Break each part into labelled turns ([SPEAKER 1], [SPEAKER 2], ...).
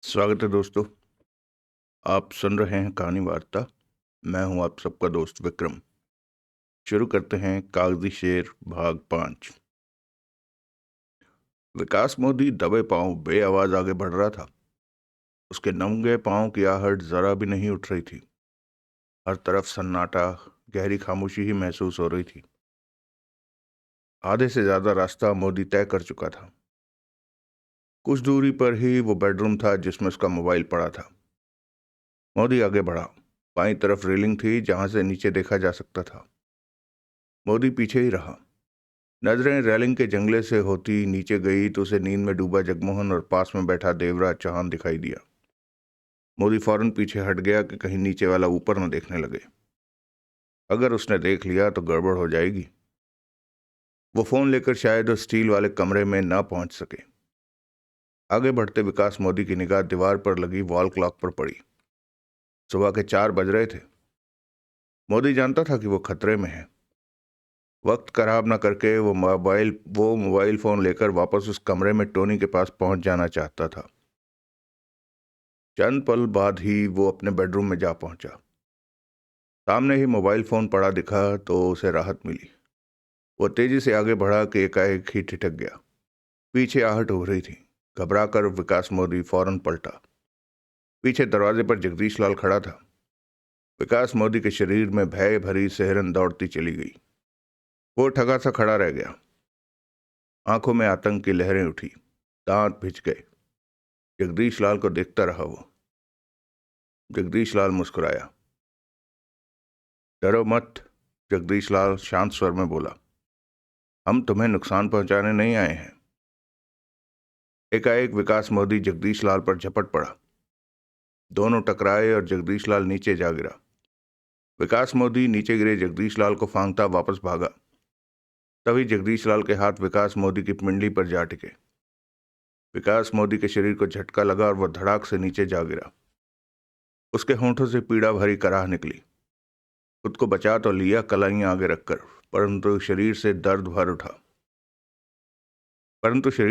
[SPEAKER 1] स्वागत है दोस्तों। आप सुन रहे हैं कहानी वार्ता। मैं हूं आप सबका दोस्त विक्रम। शुरू करते हैं कागजी शेर भाग 5। विकास मोदी दबे पांव बेआवाज आगे बढ़ रहा था। उसके नंगे पांव की आहट जरा भी नहीं उठ रही थी। हर तरफ सन्नाटा, गहरी खामोशी ही महसूस हो रही थी। आधे से ज्यादा रास्ता मोदी तय कर चुका था। कुछ दूरी पर ही वो बेडरूम था जिसमें उसका मोबाइल पड़ा था। मोदी आगे बढ़ा। बाईं तरफ रेलिंग थी जहां से नीचे देखा जा सकता था। मोदी पीछे ही रहा। नजरें रेलिंग के जंगले से होती नीचे गई तो उसे नींद में डूबा जगमोहन और पास में बैठा देवराज चौहान दिखाई दिया। मोदी फौरन पीछे हट गया कि कहीं नीचे वाला ऊपर न देखने लगे। अगर उसने देख लिया तो गड़बड़ हो जाएगी। वो फोन लेकर शायद उस स्टील वाले कमरे में ना पहुंच सके। आगे बढ़ते विकास मोदी की निगाह दीवार पर लगी वॉल क्लॉक पर पड़ी। सुबह के 4 बज रहे थे। मोदी जानता था कि वो खतरे में है। वक्त खराब ना करके वो मोबाइल फोन लेकर वापस उस कमरे में टोनी के पास पहुंच जाना चाहता था। चंद पल बाद ही वो अपने बेडरूम में जा पहुंचा। सामने ही मोबाइल फोन पड़ा दिखा तो उसे राहत मिली। वो तेजी से आगे बढ़ा कि एकाएक ही ठिठक गया। पीछे आहट हो रही थी। घबराकर विकास मोदी फौरन पलटा। पीछे दरवाजे पर जगदीश लाल खड़ा था। विकास मोदी के शरीर में भय भरी सिहरन दौड़ती चली गई। वो ठगा सा खड़ा रह गया। आंखों में आतंक की लहरें उठी। दांत भिज गए। जगदीश लाल को देखता रहा वो। जगदीश लाल मुस्कुराया। डरो मत, जगदीश लाल शांत स्वर में बोला। हम तुम्हें नुकसान पहुंचाने नहीं आए हैं। एकाएक विकास मोदी जगदीश लाल पर झपट पड़ा। दोनों टकराए और जगदीश लाल नीचे जा गिरा। विकास मोदी नीचे गिरे जगदीश लाल को फांगता वापस भागा। तभी जगदीश लाल के हाथ विकास मोदी की पिंडली पर जा टिके। विकास मोदी के शरीर को झटका लगा और वह धड़ाक से नीचे जा गिरा। उसके होंठों से पीड़ा भरी कराह निकली। खुद को बचा तो लिया कलाइयां आगे रखकर, परंतु शरीर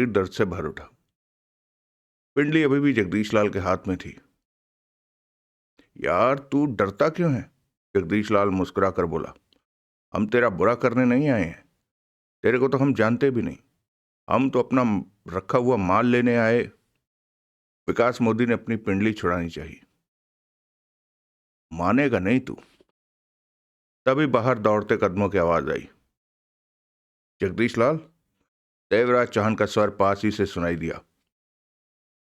[SPEAKER 1] दर्द से भर उठा। पिंडली अभी भी जगदीश लाल के हाथ में थी। यार तू डरता क्यों है? जगदीश लाल मुस्कुरा कर बोला। हम तेरा बुरा करने नहीं आए हैं। तेरे को तो हम जानते भी नहीं। हम तो अपना रखा हुआ माल लेने आए। विकास मोदी ने अपनी पिंडली छुड़ानी चाहिए। मानेगा नहीं तू। तभी बाहर दौड़ते कदमों की आवाज आई। जगदीश लाल, देवराज चौहान का स्वर पास ही से सुनाई दिया।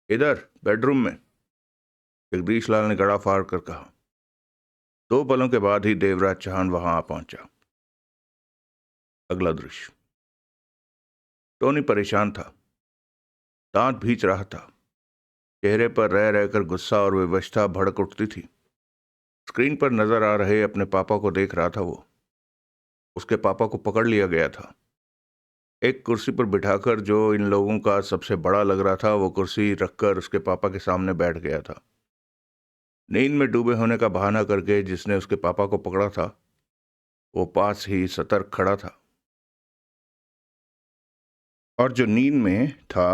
[SPEAKER 1] इधर बेडरूम में, जगदीश लाल ने गड़ा फाड़ कर कहा। 2 पलों के बाद ही देवराज चौहान वहां आ पहुंचा। अगला दृश्य। टोनी परेशान था। दांत भींच रहा था। चेहरे पर रह रहकर गुस्सा और विवशता भड़क उठती थी। स्क्रीन पर नजर आ रहे अपने पापा को देख रहा था वो। उसके पापा को पकड़ लिया गया था। एक कुर्सी पर बिठाकर जो इन लोगों का सबसे बड़ा लग रहा था, वो कुर्सी रखकर उसके पापा के सामने बैठ गया था। नींद में डूबे होने का बहाना करके जिसने उसके पापा को पकड़ा था, वो पास ही सतर्क खड़ा था। और जो नींद में था,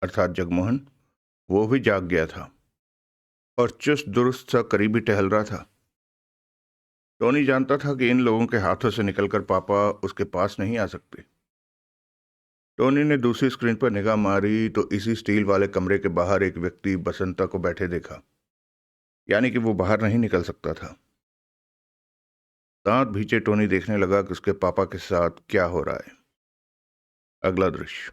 [SPEAKER 1] अर्थात जगमोहन, वो भी जाग गया था और चुस्त दुरुस्त सा करीबी टहल रहा था। टोनी जानता था कि इन लोगों के हाथों से निकलकर पापा उसके पास नहीं आ सकते। टोनी ने दूसरी स्क्रीन पर निगाह मारी तो इसी स्टील वाले कमरे के बाहर एक व्यक्ति बसंता को बैठे देखा। यानी कि वो बाहर नहीं निकल सकता था। दांत भींचे टोनी देखने लगा कि उसके पापा के साथ क्या हो रहा है। अगला दृश्य।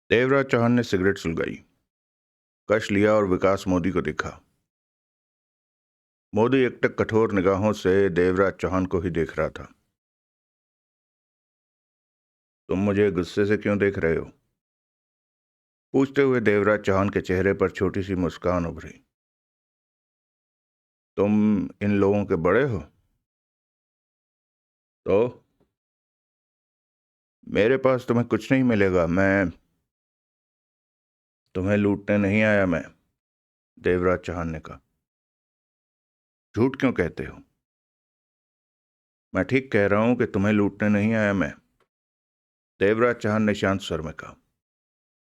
[SPEAKER 1] देवराज चौहान ने सिगरेट सुलगाई, कश लिया और विकास मोदी को देखा। मोदी एकटक कठोर निगाहों से देवराज चौहान को ही देख रहा था। तुम मुझे गुस्से से क्यों देख रहे हो? पूछते हुए देवराज चौहान के चेहरे पर छोटी सी मुस्कान उभरी। तुम इन लोगों के बड़े हो तो मेरे पास तुम्हें कुछ नहीं मिलेगा। मैं तुम्हें लूटने नहीं आया मैं, देवराज चौहान ने कहा। झूठ क्यों कहते हो? मैं ठीक कह रहा हूं कि तुम्हें लूटने नहीं आया मैं, देवराज चौहान ने शांत स्वर में कहा।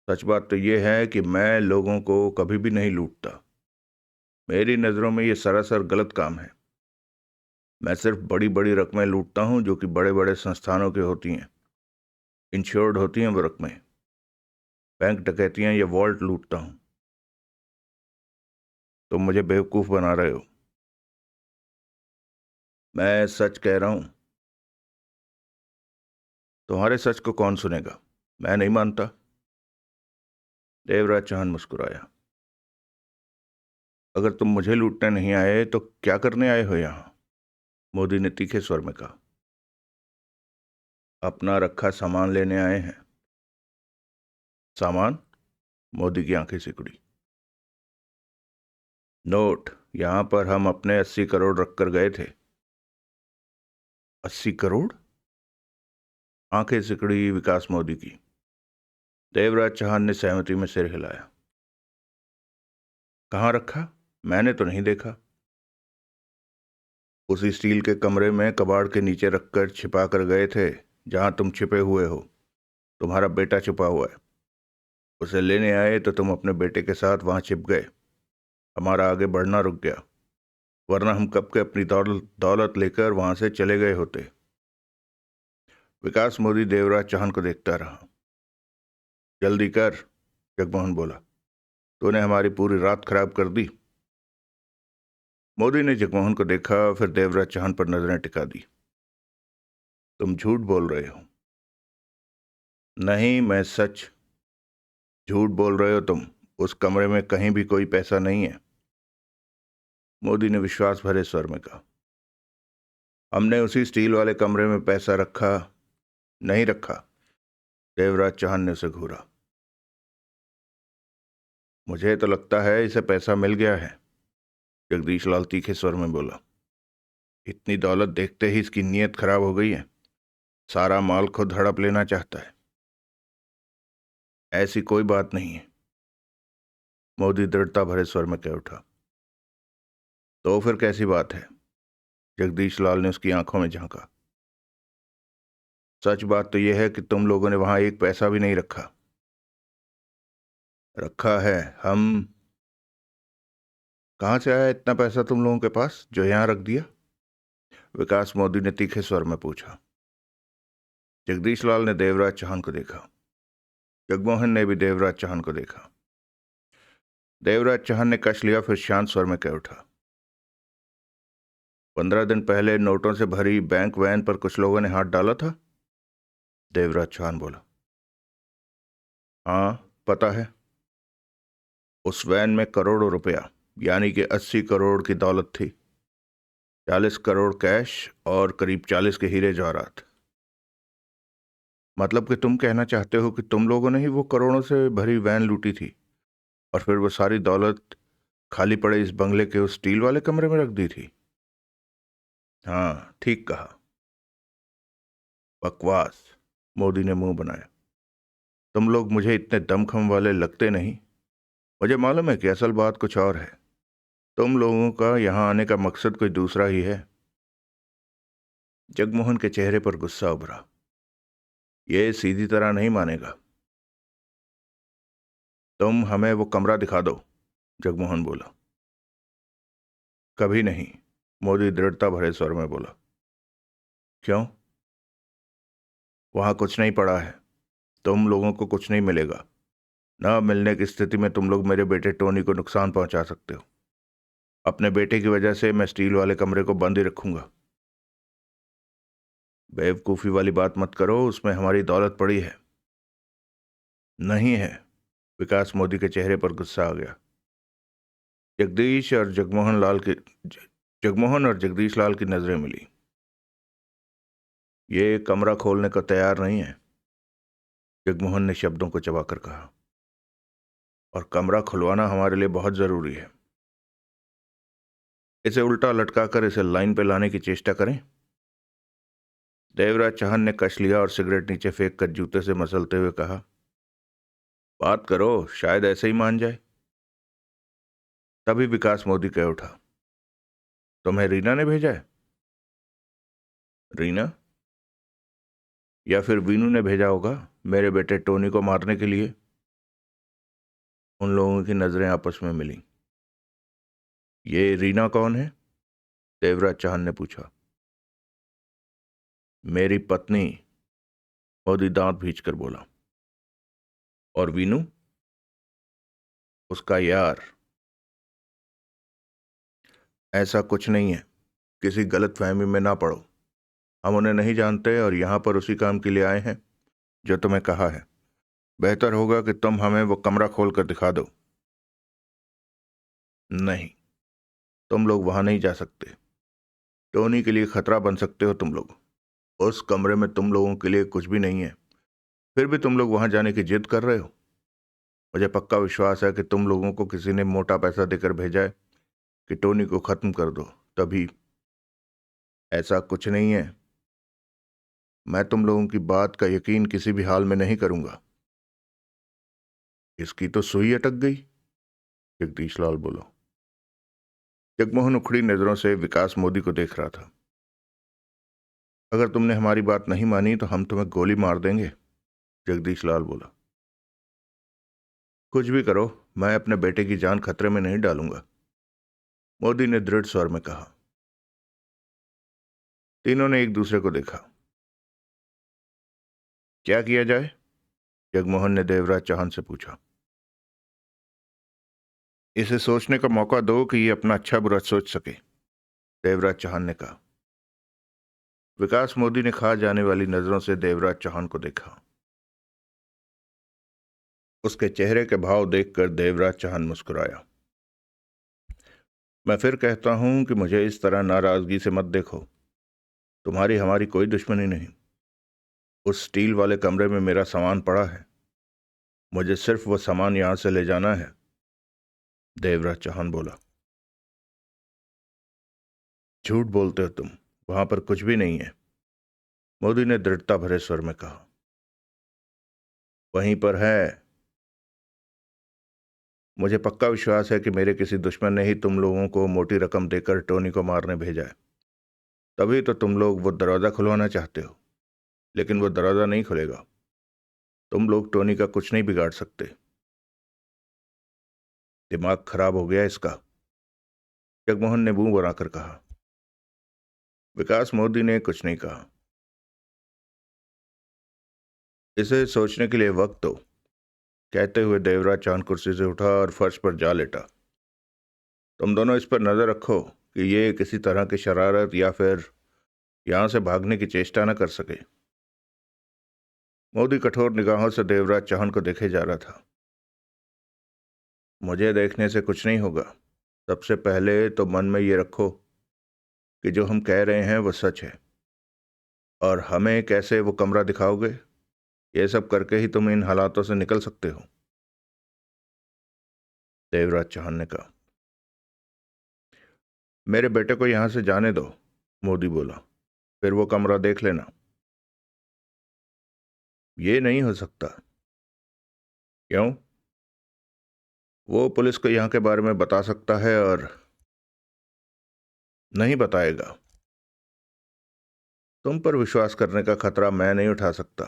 [SPEAKER 1] सच बात तो ये है कि मैं लोगों को कभी भी नहीं लूटता। मेरी नज़रों में ये सरासर गलत काम है। मैं सिर्फ बड़ी बड़ी रकमें लूटता हूँ जो कि बड़े बड़े संस्थानों की होती हैं। इंश्योर्ड होती हैं वो रकमें। बैंक डकैतियाँ या वॉल्ट लूटता हूँ। तुम मुझे बेवकूफ़ बना रहे हो। मैं सच कह रहा हूँ। तुम्हारे सच को कौन सुनेगा? मैं नहीं मानता। देवराज चौहान मुस्कुराया। अगर तुम मुझे लूटने नहीं आए तो क्या करने आए हो यहाँ? मोदी ने तीखे स्वर में कहा। अपना रखा सामान लेने आए हैं। सामान? मोदी की आंखें सिकुड़ी। नोट। यहां पर हम अपने 80 करोड़ रखकर गए थे। 80 करोड़? आंखें सिकड़ी विकास मोदी की। देवराज चौहान ने सहमति में सिर हिलाया। कहाँ रखा? मैंने तो नहीं देखा। उसी स्टील के कमरे में कबाड़ के नीचे रखकर छिपा कर गए थे जहां तुम छिपे हुए हो। तुम्हारा बेटा छुपा हुआ है। उसे लेने आए तो तुम अपने बेटे के साथ वहां छिप गए। हमारा आगे बढ़ना रुक गया, वरना हम कब के अपनी दौलत लेकर वहां से चले गए होते। विकास मोदी देवराज चौहान को देखता रहा। जल्दी कर, जगमोहन बोला। तूने हमारी पूरी रात खराब कर दी। मोदी ने जगमोहन को देखा, फिर देवराज चौहान पर नजरें टिका दी। तुम झूठ बोल रहे हो। नहीं, मैं सच। झूठ बोल रहे हो तुम। उस कमरे में कहीं भी कोई पैसा नहीं है। मोदी ने विश्वास भरे स्वर में कहा। हमने उसी स्टील वाले कमरे में पैसा रखा नहीं रखा? देवराज चौहान ने उसे घूरा। मुझे तो लगता है इसे पैसा मिल गया है, जगदीश लाल तीखे स्वर में बोला। इतनी दौलत देखते ही इसकी नीयत खराब हो गई है। सारा माल खुद हड़प लेना चाहता है। ऐसी कोई बात नहीं है, मोदी दृढ़ता भरे स्वर में कह उठा। तो फिर कैसी बात है? जगदीश लाल ने उसकी आंखों में झांका। सच बात तो यह है कि तुम लोगों ने वहां एक पैसा भी नहीं रखा। रखा है। हम। कहां से आया इतना पैसा तुम लोगों के पास जो यहां रख दिया? विकास मोदी ने तीखे स्वर में पूछा। जगदीश लाल ने देवराज चौहान को देखा। जगमोहन ने भी देवराज चौहान को देखा। देवराज चौहान ने कश लिया, फिर शांत स्वर में कह उठा। 15 दिन पहले नोटों से भरी बैंक वैन पर कुछ लोगों ने हाथ डाला था। देवराज चौहान बोला। हाँ, पता है। उस वैन में करोड़ों रुपया, यानी कि 80 करोड़ की दौलत थी। 40 करोड़ कैश और करीब 40 के हीरे जवाहरात। मतलब कि तुम कहना चाहते हो कि तुम लोगों ने ही वो करोड़ों से भरी वैन लूटी थी और फिर वो सारी दौलत खाली पड़े इस बंगले के उस स्टील वाले कमरे में रख दी थी? हाँ, ठीक कहा। बकवास, मोदी ने मुंह बनाया। तुम लोग मुझे इतने दमखम वाले लगते नहीं। मुझे मालूम है कि असल बात कुछ और है। तुम लोगों का यहां आने का मकसद कोई दूसरा ही है। जगमोहन के चेहरे पर गुस्सा उभरा। ये सीधी तरह नहीं मानेगा। तुम हमें वो कमरा दिखा दो, जगमोहन बोला। कभी नहीं, मोदी दृढ़ता भरे स्वर में बोला। क्यों? वहां कुछ नहीं पड़ा है। तुम लोगों को कुछ नहीं मिलेगा। न मिलने की स्थिति में तुम लोग मेरे बेटे टोनी को नुकसान पहुंचा सकते हो। अपने बेटे की वजह से मैं स्टील वाले कमरे को बंद ही रखूंगा। बेवकूफ़ी वाली बात मत करो, उसमें हमारी दौलत पड़ी है। नहीं है। विकास मोदी के चेहरे पर गुस्सा आ गया। जगदीश और जगमोहन लाल की जगमोहन और जगदीश लाल की नजरें मिली। ये कमरा खोलने को तैयार नहीं है, जगमोहन ने शब्दों को चबाकर कहा। और कमरा खुलवाना हमारे लिए बहुत जरूरी है। इसे उल्टा लटकाकर इसे लाइन पे लाने की चेष्टा करें। देवराज चौहान ने कश लिया और सिगरेट नीचे फेंक कर जूते से मसलते हुए कहा। बात करो, शायद ऐसे ही मान जाए। तभी विकास मोदी कह उठा। तुम्हें रीना ने भेजा है? रीना? या फिर वीनू ने भेजा होगा मेरे बेटे टोनी को मारने के लिए। उन लोगों की नजरें आपस में मिलीं। ये रीना कौन है? देवराज चौहान ने पूछा। मेरी पत्नी, मोदी दांत भींचकर बोला। और वीनू? उसका यार। ऐसा कुछ नहीं है, किसी गलत फहमी में ना पड़ो। हम उन्हें नहीं जानते और यहां पर उसी काम के लिए आए हैं जो तुम्हें कहा है। बेहतर होगा कि तुम हमें वो कमरा खोलकर दिखा दो। नहीं, तुम लोग वहां नहीं जा सकते। टोनी के लिए खतरा बन सकते हो तुम लोग। उस कमरे में तुम लोगों के लिए कुछ भी नहीं है, फिर भी तुम लोग वहां जाने की जिद कर रहे हो। मुझे पक्का विश्वास है कि तुम लोगों को किसी ने मोटा पैसा देकर भेजा है कि टोनी को खत्म कर दो, तभी। ऐसा कुछ नहीं है। मैं तुम लोगों की बात का यकीन किसी भी हाल में नहीं करूंगा। इसकी तो सुई अटक गई, जगदीश लाल बोला। जगमोहन उखड़ी नजरों से विकास मोदी को देख रहा था। अगर तुमने हमारी बात नहीं मानी तो हम तुम्हें गोली मार देंगे, जगदीश लाल बोला। कुछ भी करो, मैं अपने बेटे की जान खतरे में नहीं डालूंगा, मोदी ने दृढ़ स्वर में कहा। तीनों ने एक दूसरे को देखा। क्या किया जाए? जगमोहन ने देवराज चौहान से पूछा। इसे सोचने का मौका दो कि ये अपना अच्छा बुरा सोच सके, देवराज चौहान ने कहा। विकास मोदी ने खा जाने वाली नजरों से देवराज चौहान को देखा। उसके चेहरे के भाव देखकर देवराज चौहान मुस्कुराया। मैं फिर कहता हूं कि मुझे इस तरह नाराजगी से मत देखो। तुम्हारी हमारी कोई दुश्मनी नहीं। उस स्टील वाले कमरे में मेरा सामान पड़ा है, मुझे सिर्फ वो सामान यहां से ले जाना है, देवराज चौहान बोला। झूठ बोलते हो तुम, वहां पर कुछ भी नहीं है, मोदी ने दृढ़ता भरे स्वर में कहा। वहीं पर है। मुझे पक्का विश्वास है कि मेरे किसी दुश्मन ने ही तुम लोगों को मोटी रकम देकर टोनी को मारने भेजा है। तभी तो तुम लोग वो दरवाजा खुलवाना चाहते हो, लेकिन वो दरवाजा नहीं खुलेगा। तुम लोग टोनी का कुछ नहीं बिगाड़ सकते। दिमाग खराब हो गया इसका, जगमोहन ने मुंह बनाकर कहा। विकास मोदी ने कुछ नहीं कहा। इसे सोचने के लिए वक्त दो, कहते हुए देवराज चांद कुर्सी से उठा और फर्श पर जा लेटा। तुम दोनों इस पर नजर रखो कि ये किसी तरह की शरारत या फिर यहां से भागने की चेष्टा न कर सके। मोदी कठोर निगाहों से देवराज चौहान को देखे जा रहा था। मुझे देखने से कुछ नहीं होगा। सबसे पहले तो मन में ये रखो कि जो हम कह रहे हैं वो सच है। और हमें कैसे वो कमरा दिखाओगे, ये सब करके ही तुम इन हालातों से निकल सकते हो, देवराज चौहान ने कहा। मेरे बेटे को यहां से जाने दो, मोदी बोला, फिर वो कमरा देख लेना। ये नहीं हो सकता। क्यों? वो पुलिस को यहां के बारे में बता सकता है और नहीं बताएगा। तुम पर विश्वास करने का खतरा मैं नहीं उठा सकता,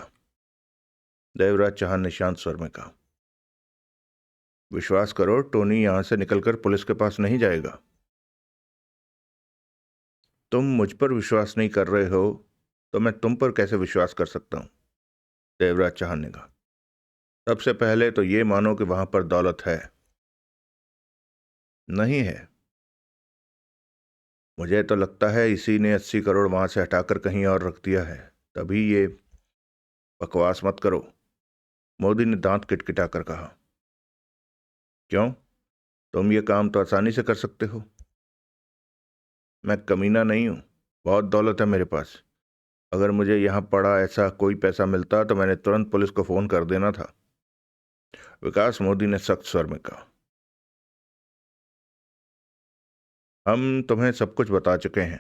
[SPEAKER 1] देवराज चौहान ने शांत स्वर में कहा। विश्वास करो, टोनी यहां से निकलकर पुलिस के पास नहीं जाएगा। तुम मुझ पर विश्वास नहीं कर रहे हो तो मैं तुम पर कैसे विश्वास कर सकता हूं, देवराज चौहान ने कहा। सबसे पहले तो ये मानो कि वहां पर दौलत है। नहीं है। मुझे तो लगता है इसी ने 80 करोड़ वहां से हटाकर कहीं और रख दिया है, तभी ये। बकवास मत करो, मोदी ने दांत किटकिटाकर कहा। क्यों? तुम ये काम तो आसानी से कर सकते हो। मैं कमीना नहीं हूं, बहुत दौलत है मेरे पास। अगर मुझे यहां पड़ा ऐसा कोई पैसा मिलता तो मैंने तुरंत पुलिस को फोन कर देना था, विकास मोदी ने सख्त स्वर में कहा। हम तुम्हें सब कुछ बता चुके हैं,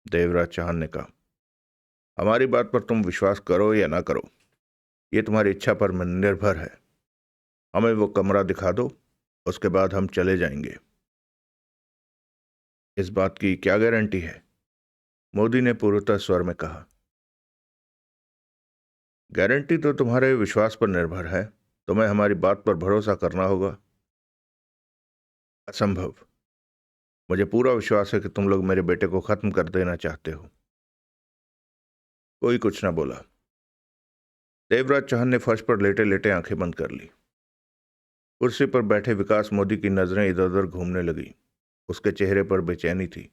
[SPEAKER 1] देवराज चौहान ने कहा। हमारी बात पर तुम विश्वास करो या ना करो, ये तुम्हारी इच्छा पर निर्भर है। हमें वो कमरा दिखा दो, उसके बाद हम चले जाएंगे। इस बात की क्या गारंटी है, मोदी ने पूर्णतः स्वर में कहा। गारंटी तो तुम्हारे विश्वास पर निर्भर है, तुम्हें हमारी बात पर भरोसा करना होगा। असंभव। मुझे पूरा विश्वास है कि तुम लोग मेरे बेटे को खत्म कर देना चाहते हो। कोई कुछ ना बोला। देवराज चौहान ने फर्श पर लेटे लेटे आंखें बंद कर ली। कुर्सी पर बैठे विकास मोदी की नजरें इधर उधर घूमने लगी। उसके चेहरे पर बेचैनी थी।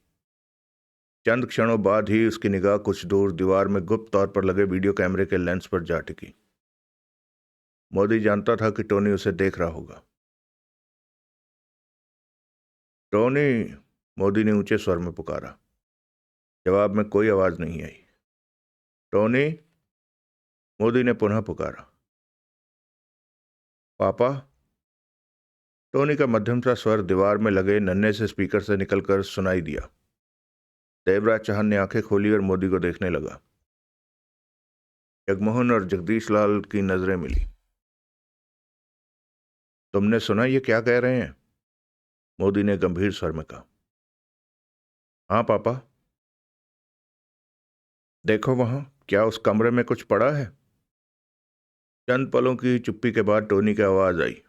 [SPEAKER 1] चंद क्षणों बाद ही उसकी निगाह कुछ दूर दीवार में गुप्त तौर पर लगे वीडियो कैमरे के लेंस पर जा टिकी। मोदी जानता था कि टोनी उसे देख रहा होगा। टोनी, मोदी ने ऊंचे स्वर में पुकारा। जवाब में कोई आवाज नहीं आई। टोनी, मोदी ने पुनः पुकारा। पापा। टोनी का मध्यम सा स्वर दीवार में लगे नन्हे से स्पीकर से निकलकर सुनाई दिया। देवराज चौहान ने आंखें खोली और मोदी को देखने लगा। जगमोहन और जगदीश लाल की नजरें मिली। तुमने सुना ये क्या कह रहे हैं? मोदी ने गंभीर स्वर में कहा। हाँ पापा। देखो वहां, क्या उस कमरे में कुछ पड़ा है? चंद पलों की चुप्पी के बाद टोनी की आवाज आई।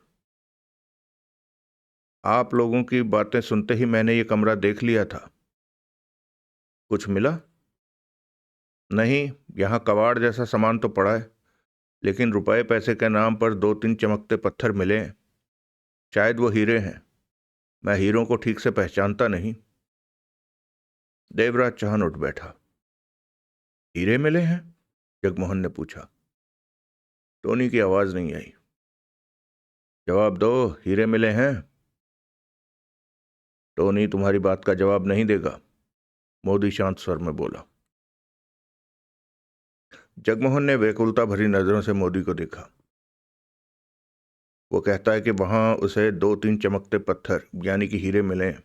[SPEAKER 1] आप लोगों की बातें सुनते ही मैंने ये कमरा देख लिया था। कुछ मिला? नहीं, यहां कबाड़ जैसा सामान तो पड़ा है, लेकिन रुपए पैसे के नाम पर 2-3 चमकते पत्थर मिले हैं। शायद वो हीरे हैं। मैं हीरों को ठीक से पहचानता नहीं। देवराज चौहान उठ बैठा। हीरे मिले हैं? जगमोहन ने पूछा। टोनी की आवाज नहीं आई। जवाब दो, हीरे मिले हैं? टोनी तुम्हारी बात का जवाब नहीं देगा, मोदी शांत स्वर में बोला। जगमोहन ने व्याकुलता भरी नजरों से मोदी को देखा। वो कहता है कि वहां उसे 2-3 चमकते पत्थर यानी कि हीरे मिले हैं।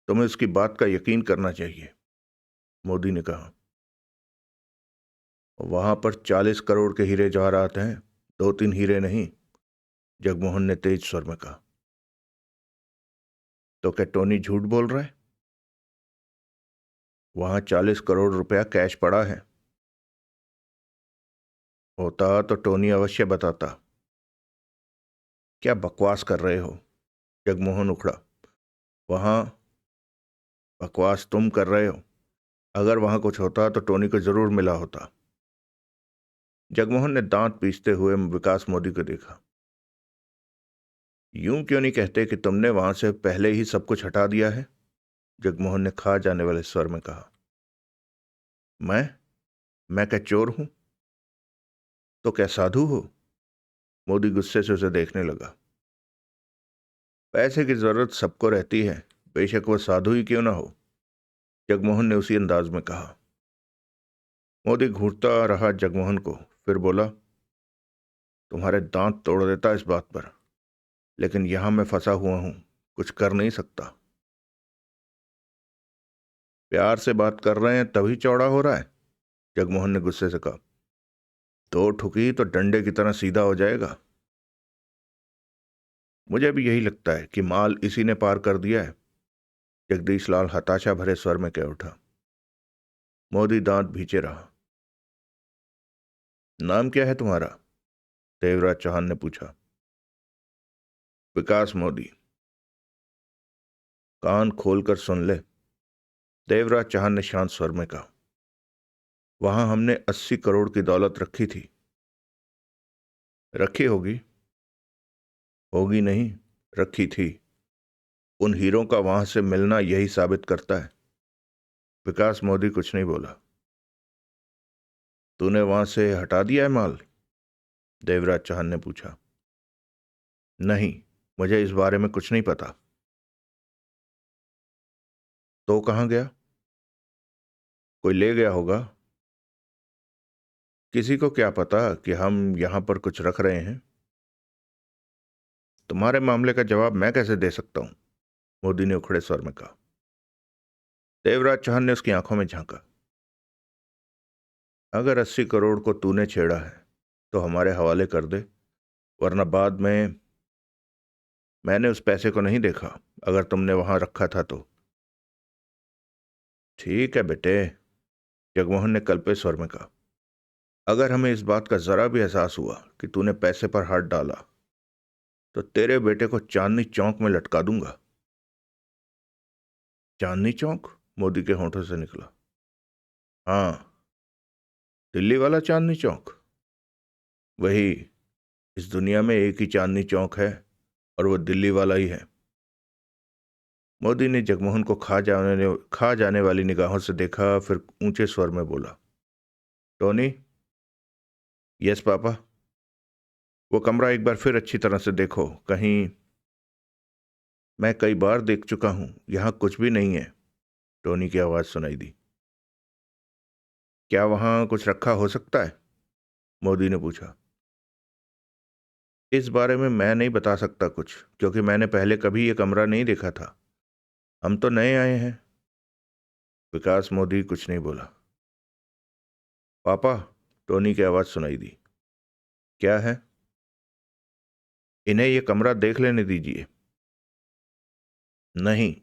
[SPEAKER 1] तुम्हें उसकी बात का यकीन करना चाहिए, मोदी ने कहा। वहां पर 40 करोड़ के हीरे जवाहरात हैं, 2-3 हीरे नहीं, जगमोहन ने तेज स्वर में कहा। तो क्या टोनी झूठ बोल रहा है? वहां 40 करोड़ रुपया कैश पड़ा है। होता तो टोनी अवश्य बताता। क्या बकवास कर रहे हो? जगमोहन उखड़ा। वहां बकवास तुम कर रहे हो। अगर वहां कुछ होता तो टोनी को जरूर मिला होता। जगमोहन ने दांत पीसते हुए विकास मोदी को देखा। यूं क्यों नहीं कहते कि तुमने वहां से पहले ही सब कुछ हटा दिया है? जगमोहन ने खा जाने वाले स्वर में कहा। मैं क्या चोर हूं? तो क्या साधु हो? मोदी गुस्से से उसे देखने लगा। पैसे की जरूरत सबको रहती है, बेशक वह साधु ही क्यों ना हो, जगमोहन ने उसी अंदाज में कहा। मोदी घूरता रहा जगमोहन को, फिर बोला, तुम्हारे दांत तोड़ देता इस बात पर, लेकिन यहां मैं फंसा हुआ हूं, कुछ कर नहीं सकता। प्यार से बात कर रहे हैं तभी चौड़ा हो रहा है, जगमोहन ने गुस्से से कहा। दो ठुकी तो डंडे की तरह सीधा हो जाएगा। मुझे भी यही लगता है कि माल इसी ने पार कर दिया है, जगदीश लाल हताशा भरे स्वर में कह उठा। मोदी दांत भींचे रहा। नाम क्या है तुम्हारा? देवराज चौहान ने पूछा। विकास मोदी। कान खोलकर सुन ले, देवराज चौहान ने शांत स्वर में कहा। वहां हमने 80 करोड़ की दौलत रखी थी। रखी होगी? होगी नहीं, रखी थी। उन हीरों का वहां से मिलना यही साबित करता है। विकास मोदी कुछ नहीं बोला। तूने वहां से हटा दिया है माल? देवराज चौहान ने पूछा। नहीं, मुझे इस बारे में कुछ नहीं पता। तो कहां गया? कोई ले गया होगा। किसी को क्या पता कि हम यहां पर कुछ रख रहे हैं। तुम्हारे मामले का जवाब मैं कैसे दे सकता हूं, मोदी ने उखड़े स्वर में कहा। देवराज चौहान ने उसकी आंखों में झांका। अगर 80 करोड़ को तूने छेड़ा है तो हमारे हवाले कर दे, वरना बाद में। मैंने उस पैसे को नहीं देखा, अगर तुमने वहां रखा था तो। ठीक है बेटे, जगमोहन ने कल्पे स्वर में कहा। अगर हमें इस बात का जरा भी एहसास हुआ कि तूने पैसे पर हाथ डाला तो तेरे बेटे को चांदनी चौक में लटका दूंगा। चांदनी चौक? मोदी के होंठों से निकला। हाँ, दिल्ली वाला चांदनी चौक। वही। इस दुनिया में एक ही चांदनी चौक है और वो दिल्ली वाला ही है। मोदी ने जगमोहन को खा जाने वाली निगाहों से देखा, फिर ऊंचे स्वर में बोला, टोनी। Yes papa. वो कमरा एक बार फिर अच्छी तरह से देखो, कहीं। मैं कई बार देख चुका हूं, यहां कुछ भी नहीं है। टोनी की आवाज सुनाई दी। क्या वहां कुछ रखा हो सकता है? मोदी ने पूछा। इस बारे में मैं नहीं बता सकता कुछ, क्योंकि मैंने पहले कभी यह कमरा नहीं देखा था। हम तो नए आए हैं। विकास मोदी कुछ नहीं बोला। पापा, टोनी की आवाज सुनाई दी। क्या है? इन्हें यह कमरा देख लेने दीजिए। नहीं,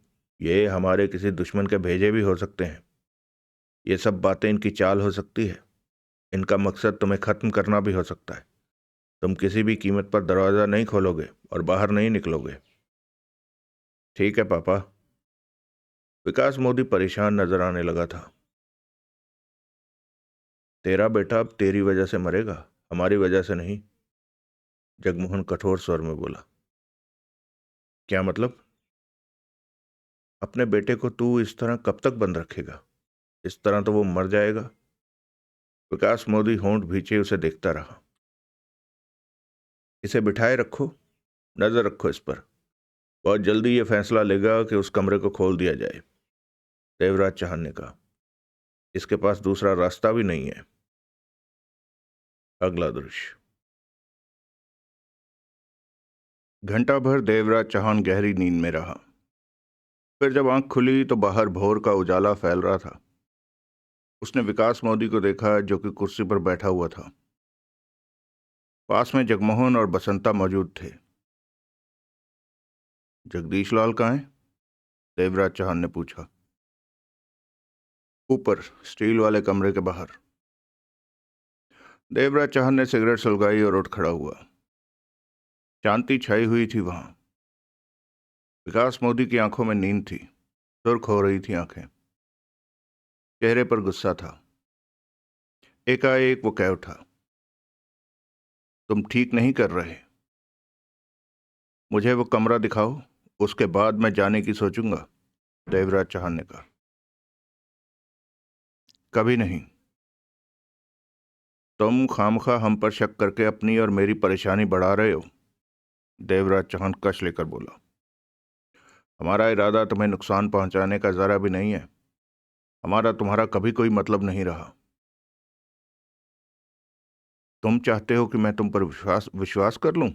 [SPEAKER 1] ये हमारे किसी दुश्मन के भेजे भी हो सकते हैं। ये सब बातें इनकी चाल हो सकती है। इनका मकसद तुम्हें खत्म करना भी हो सकता है। तुम किसी भी कीमत पर दरवाजा नहीं खोलोगे और बाहर नहीं निकलोगे। ठीक है पापा। विकास मोदी परेशान नजर आने लगा था। तेरा बेटा अब तेरी वजह से मरेगा, हमारी वजह से नहीं। जगमोहन कठोर स्वर में बोला। क्या मतलब? अपने बेटे को तू इस तरह कब तक बंद रखेगा? इस तरह तो वो मर जाएगा। विकास मोदी होंठ भींचे उसे देखता रहा। इसे बिठाए रखो, नजर रखो इस पर। बहुत जल्दी ये फैसला लेगा कि उस कमरे को खोल दिया जाए। देवराज चौहान ने कहा। इसके पास दूसरा रास्ता भी नहीं है। अगला दृश्य। घंटा भर देवराज चौहान गहरी नींद में रहा। फिर जब आंख खुली तो बाहर भोर का उजाला फैल रहा था। उसने विकास मोदी को देखा, जो कि कुर्सी पर बैठा हुआ था। पास में जगमोहन और बसंता मौजूद थे। जगदीश लाल कहाँ है? देवराज चौहान ने पूछा। ऊपर, स्टील वाले कमरे के बाहर। देवराज चौहान ने सिगरेट सुलगाई और उठ खड़ा हुआ। शांति छाई हुई थी वहां। विकास मोदी की आंखों में नींद थी, सुर्ख हो रही थी आंखें। चेहरे पर गुस्सा था। एकाएक वो कह उठा, तुम ठीक नहीं कर रहे। मुझे वो कमरा दिखाओ, उसके बाद मैं जाने की सोचूंगा। देवराज चौहान ने कहा। कभी नहीं। तुम खामखा हम पर शक करके अपनी और मेरी परेशानी बढ़ा रहे हो। देवराज चौहान कश लेकर बोला। हमारा इरादा तुम्हें नुकसान पहुंचाने का जरा भी नहीं है। हमारा तुम्हारा कभी कोई मतलब नहीं रहा। तुम चाहते हो कि मैं तुम पर विश्वास कर लूं?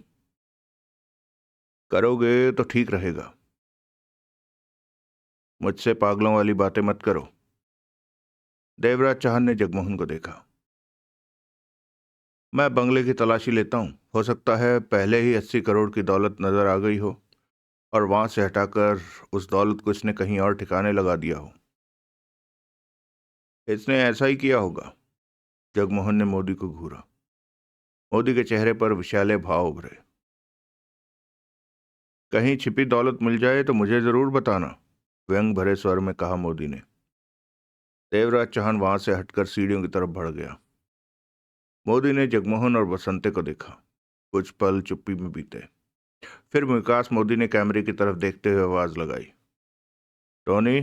[SPEAKER 1] करोगे तो ठीक रहेगा। मुझसे पागलों वाली बातें मत करो। देवराज चौहान ने जगमोहन को देखा। मैं बंगले की तलाशी लेता हूं। हो सकता है पहले ही 80 करोड़ की दौलत नजर आ गई हो और वहां से हटाकर उस दौलत को इसने कहीं और ठिकाने लगा दिया हो। इसने ऐसा ही किया होगा। जगमोहन ने मोदी को घूरा। मोदी के चेहरे पर विशाले भाव उभरे। कहीं छिपी दौलत मिल जाए तो मुझे जरूर बताना, व्यंग भरे स्वर में कहा मोदी ने। देवराज चौहान वहां से हटकर सीढ़ियों की तरफ बढ़ गया। मोदी ने जगमोहन और बसंते को देखा। कुछ पल चुप्पी में बीते। फिर विकास मोदी ने कैमरे की तरफ देखते हुए आवाज लगाई। टोनी।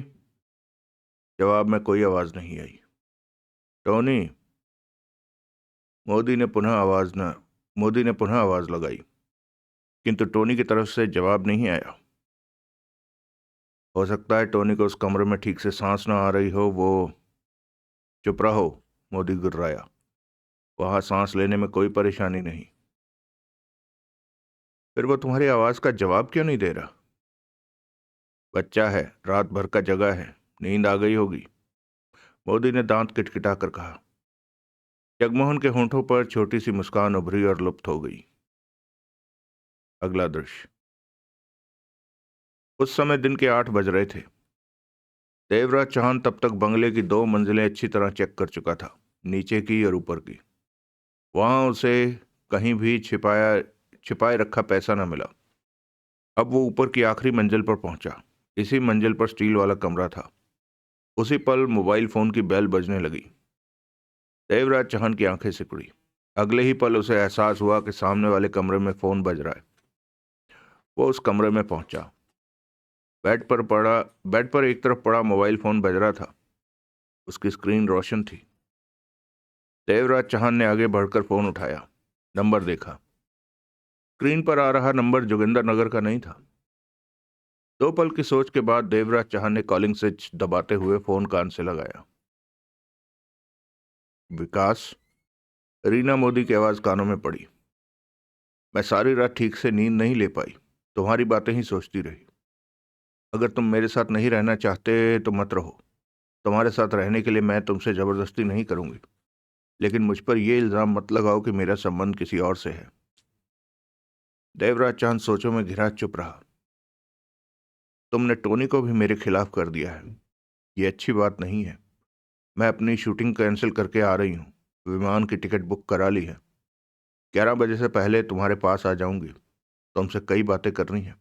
[SPEAKER 1] जवाब में कोई आवाज नहीं आई। टोनी। मोदी ने पुनः आवाज लगाई, किंतु टोनी की तरफ से जवाब नहीं आया। हो सकता है टोनी को उस कमरे में ठीक से सांस ना आ रही हो। वो चुप रहो, मोदी गुर्राया। वहां सांस लेने में कोई परेशानी नहीं। फिर वो तुम्हारी आवाज का जवाब क्यों नहीं दे रहा? बच्चा है, रात भर का जगा है, नींद आ गई होगी, मोदी ने दांत किटकिटा कर कहा। जगमोहन के होंठों पर छोटी सी मुस्कान उभरी और लुप्त हो गई। अगला दृश्य। उस समय दिन के 8 बज रहे थे। देवराज चौहान तब तक बंगले की 2 मंजिलें अच्छी तरह चेक कर चुका था, नीचे की और ऊपर की। वहां उसे कहीं भी छिपाए रखा पैसा न मिला। अब वो ऊपर की आखिरी मंजिल पर पहुंचा। इसी मंजिल पर स्टील वाला कमरा था। उसी पल मोबाइल फोन की बेल बजने लगी। देवराज चौहान की आंखें सिकुड़ी। अगले ही पल उसे एहसास हुआ कि सामने वाले कमरे में फोन बज रहा है। वो उस कमरे में पहुंचा। बेड पर एक तरफ पड़ा मोबाइल फोन बज रहा था। उसकी स्क्रीन रोशन थी। देवराज चौहान ने आगे बढ़कर फोन उठाया। नंबर देखा। स्क्रीन पर आ रहा नंबर जोगिंदर नगर का नहीं था। 2 पल की सोच के बाद देवराज चौहान ने कॉलिंग स्विच दबाते हुए फोन कान से लगाया। विकास। रीना मोदी की आवाज कानों में पड़ी। मैं सारी रात ठीक से नींद नहीं ले पाई। तुम्हारी बातें ही सोचती रही। अगर तुम मेरे साथ नहीं रहना चाहते तो मत रहो। तुम्हारे साथ रहने के लिए मैं तुमसे जबरदस्ती नहीं करूंगी, लेकिन मुझ पर यह इल्जाम मत लगाओ कि मेरा संबंध किसी और से है। देवराज चांद सोचों में घिरा चुप रहा। तुमने टोनी को भी मेरे खिलाफ कर दिया है। यह अच्छी बात नहीं है। मैं अपनी शूटिंग कैंसिल करके आ रही हूँ। विमान की टिकट बुक करा ली है। 11 बजे से पहले तुम्हारे पास आ जाऊंगी। तुमसे कई बातें करनी है।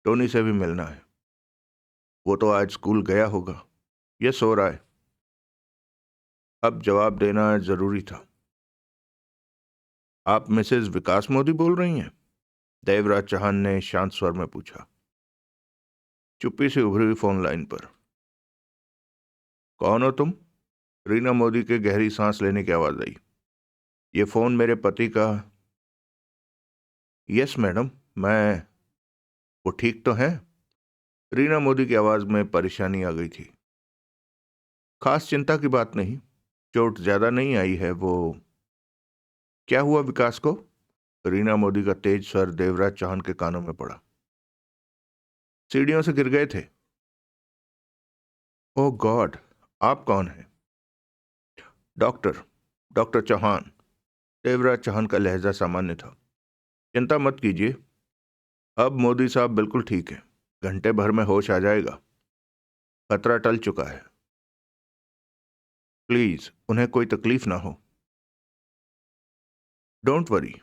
[SPEAKER 1] टोनी से भी मिलना है। वो तो आज स्कूल गया होगा। यह सो रहा है। अब जवाब देना जरूरी था। आप मिसेज विकास मोदी बोल रही हैं? देवराज चौहान ने शांत स्वर में पूछा। चुप्पी से उभरी हुई फोन लाइन पर। कौन हो तुम? रीना मोदी के गहरी सांस लेने की आवाज आई। ये फोन मेरे पति का। यस मैडम, मैं। वो ठीक तो है? रीना मोदी की आवाज में परेशानी आ गई थी। खास चिंता की बात नहीं। चोट ज्यादा नहीं आई है। वो क्या हुआ विकास को? रीना मोदी का तेज स्वर देवराज चौहान के कानों में पड़ा। सीढ़ियों से गिर गए थे। ओह गॉड। आप कौन हैं? डॉक्टर। डॉक्टर चौहान। देवराज चौहान का लहजा सामान्य था। चिंता मत कीजिए। अब मोदी साहब बिल्कुल ठीक है। घंटे भर में होश आ जाएगा। खतरा टल चुका है। प्लीज उन्हें कोई तकलीफ ना हो। Don't worry.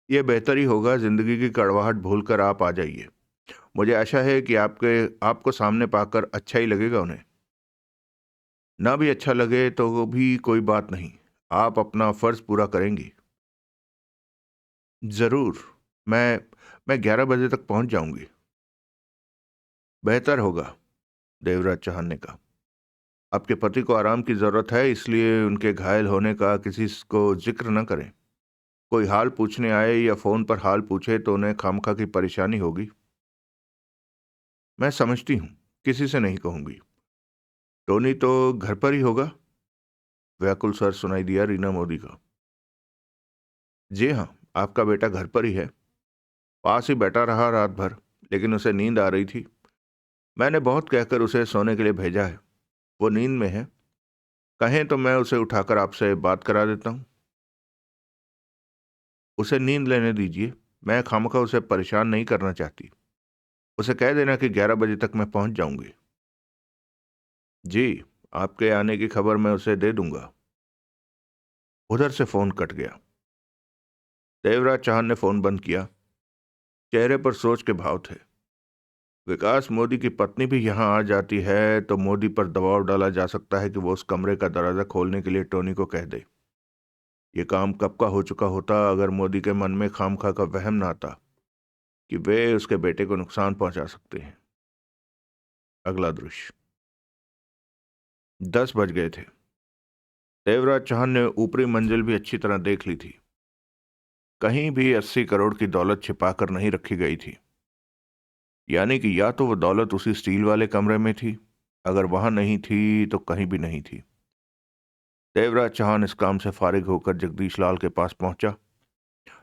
[SPEAKER 1] यह बेहतर ही होगा। जिंदगी की कड़वाहट भूलकर आप आ जाइए। मुझे आशा है कि आपको सामने पाकर अच्छा ही लगेगा उन्हें। ना भी अच्छा लगे तो भी कोई बात नहीं। आप अपना फर्ज पूरा करेंगी। जरूर। मैं मैं 11 बजे तक पहुंच जाऊंगी। बेहतर होगा। देवराज चौहान ने कहा। आपके पति को आराम की जरूरत है, इसलिए उनके घायल होने का किसी को जिक्र न करें। कोई हाल पूछने आए या फोन पर हाल पूछे तो उन्हें खामखा की परेशानी होगी। मैं समझती हूँ। किसी से नहीं कहूंगी। टोनी तो घर पर ही होगा। व्याकुल स्वर सुनाई दिया रीना मोदी का। जी हाँ, आपका बेटा घर पर ही है। पास ही बैठा रहा रात भर, लेकिन उसे नींद आ रही थी। मैंने बहुत कहकर उसे सोने के लिए भेजा है। वो नींद में है। कहें तो मैं उसे उठाकर आपसे बात करा देता हूँ। उसे नींद लेने दीजिए। मैं खामखा उसे परेशान नहीं करना चाहती। उसे कह देना कि 11 बजे तक मैं पहुंच जाऊंगी। जी। आपके आने की खबर मैं उसे दे दूंगा। उधर से फोन कट गया। देवराज चौहान ने फोन बंद किया। चेहरे पर सोच के भाव थे। विकास मोदी की पत्नी भी यहां आ जाती है तो मोदी पर दबाव डाला जा सकता है कि वो उस कमरे का दरवाजा खोलने के लिए टोनी को कह दे। ये काम कब का हो चुका होता अगर मोदी के मन में खामखा का वहम ना आता कि वे उसके बेटे को नुकसान पहुंचा सकते हैं। अगला दृश्य। 10 बज गए थे। देवराज चौहान ने ऊपरी मंजिल भी अच्छी तरह देख ली थी। कहीं भी 80 करोड़ की दौलत छिपाकर नहीं रखी गई थी। यानी कि या तो वो दौलत उसी स्टील वाले कमरे में थी, अगर वहां नहीं थी तो कहीं भी नहीं थी। देवराज चौहान इस काम से फारिग होकर जगदीश लाल के पास पहुंचा,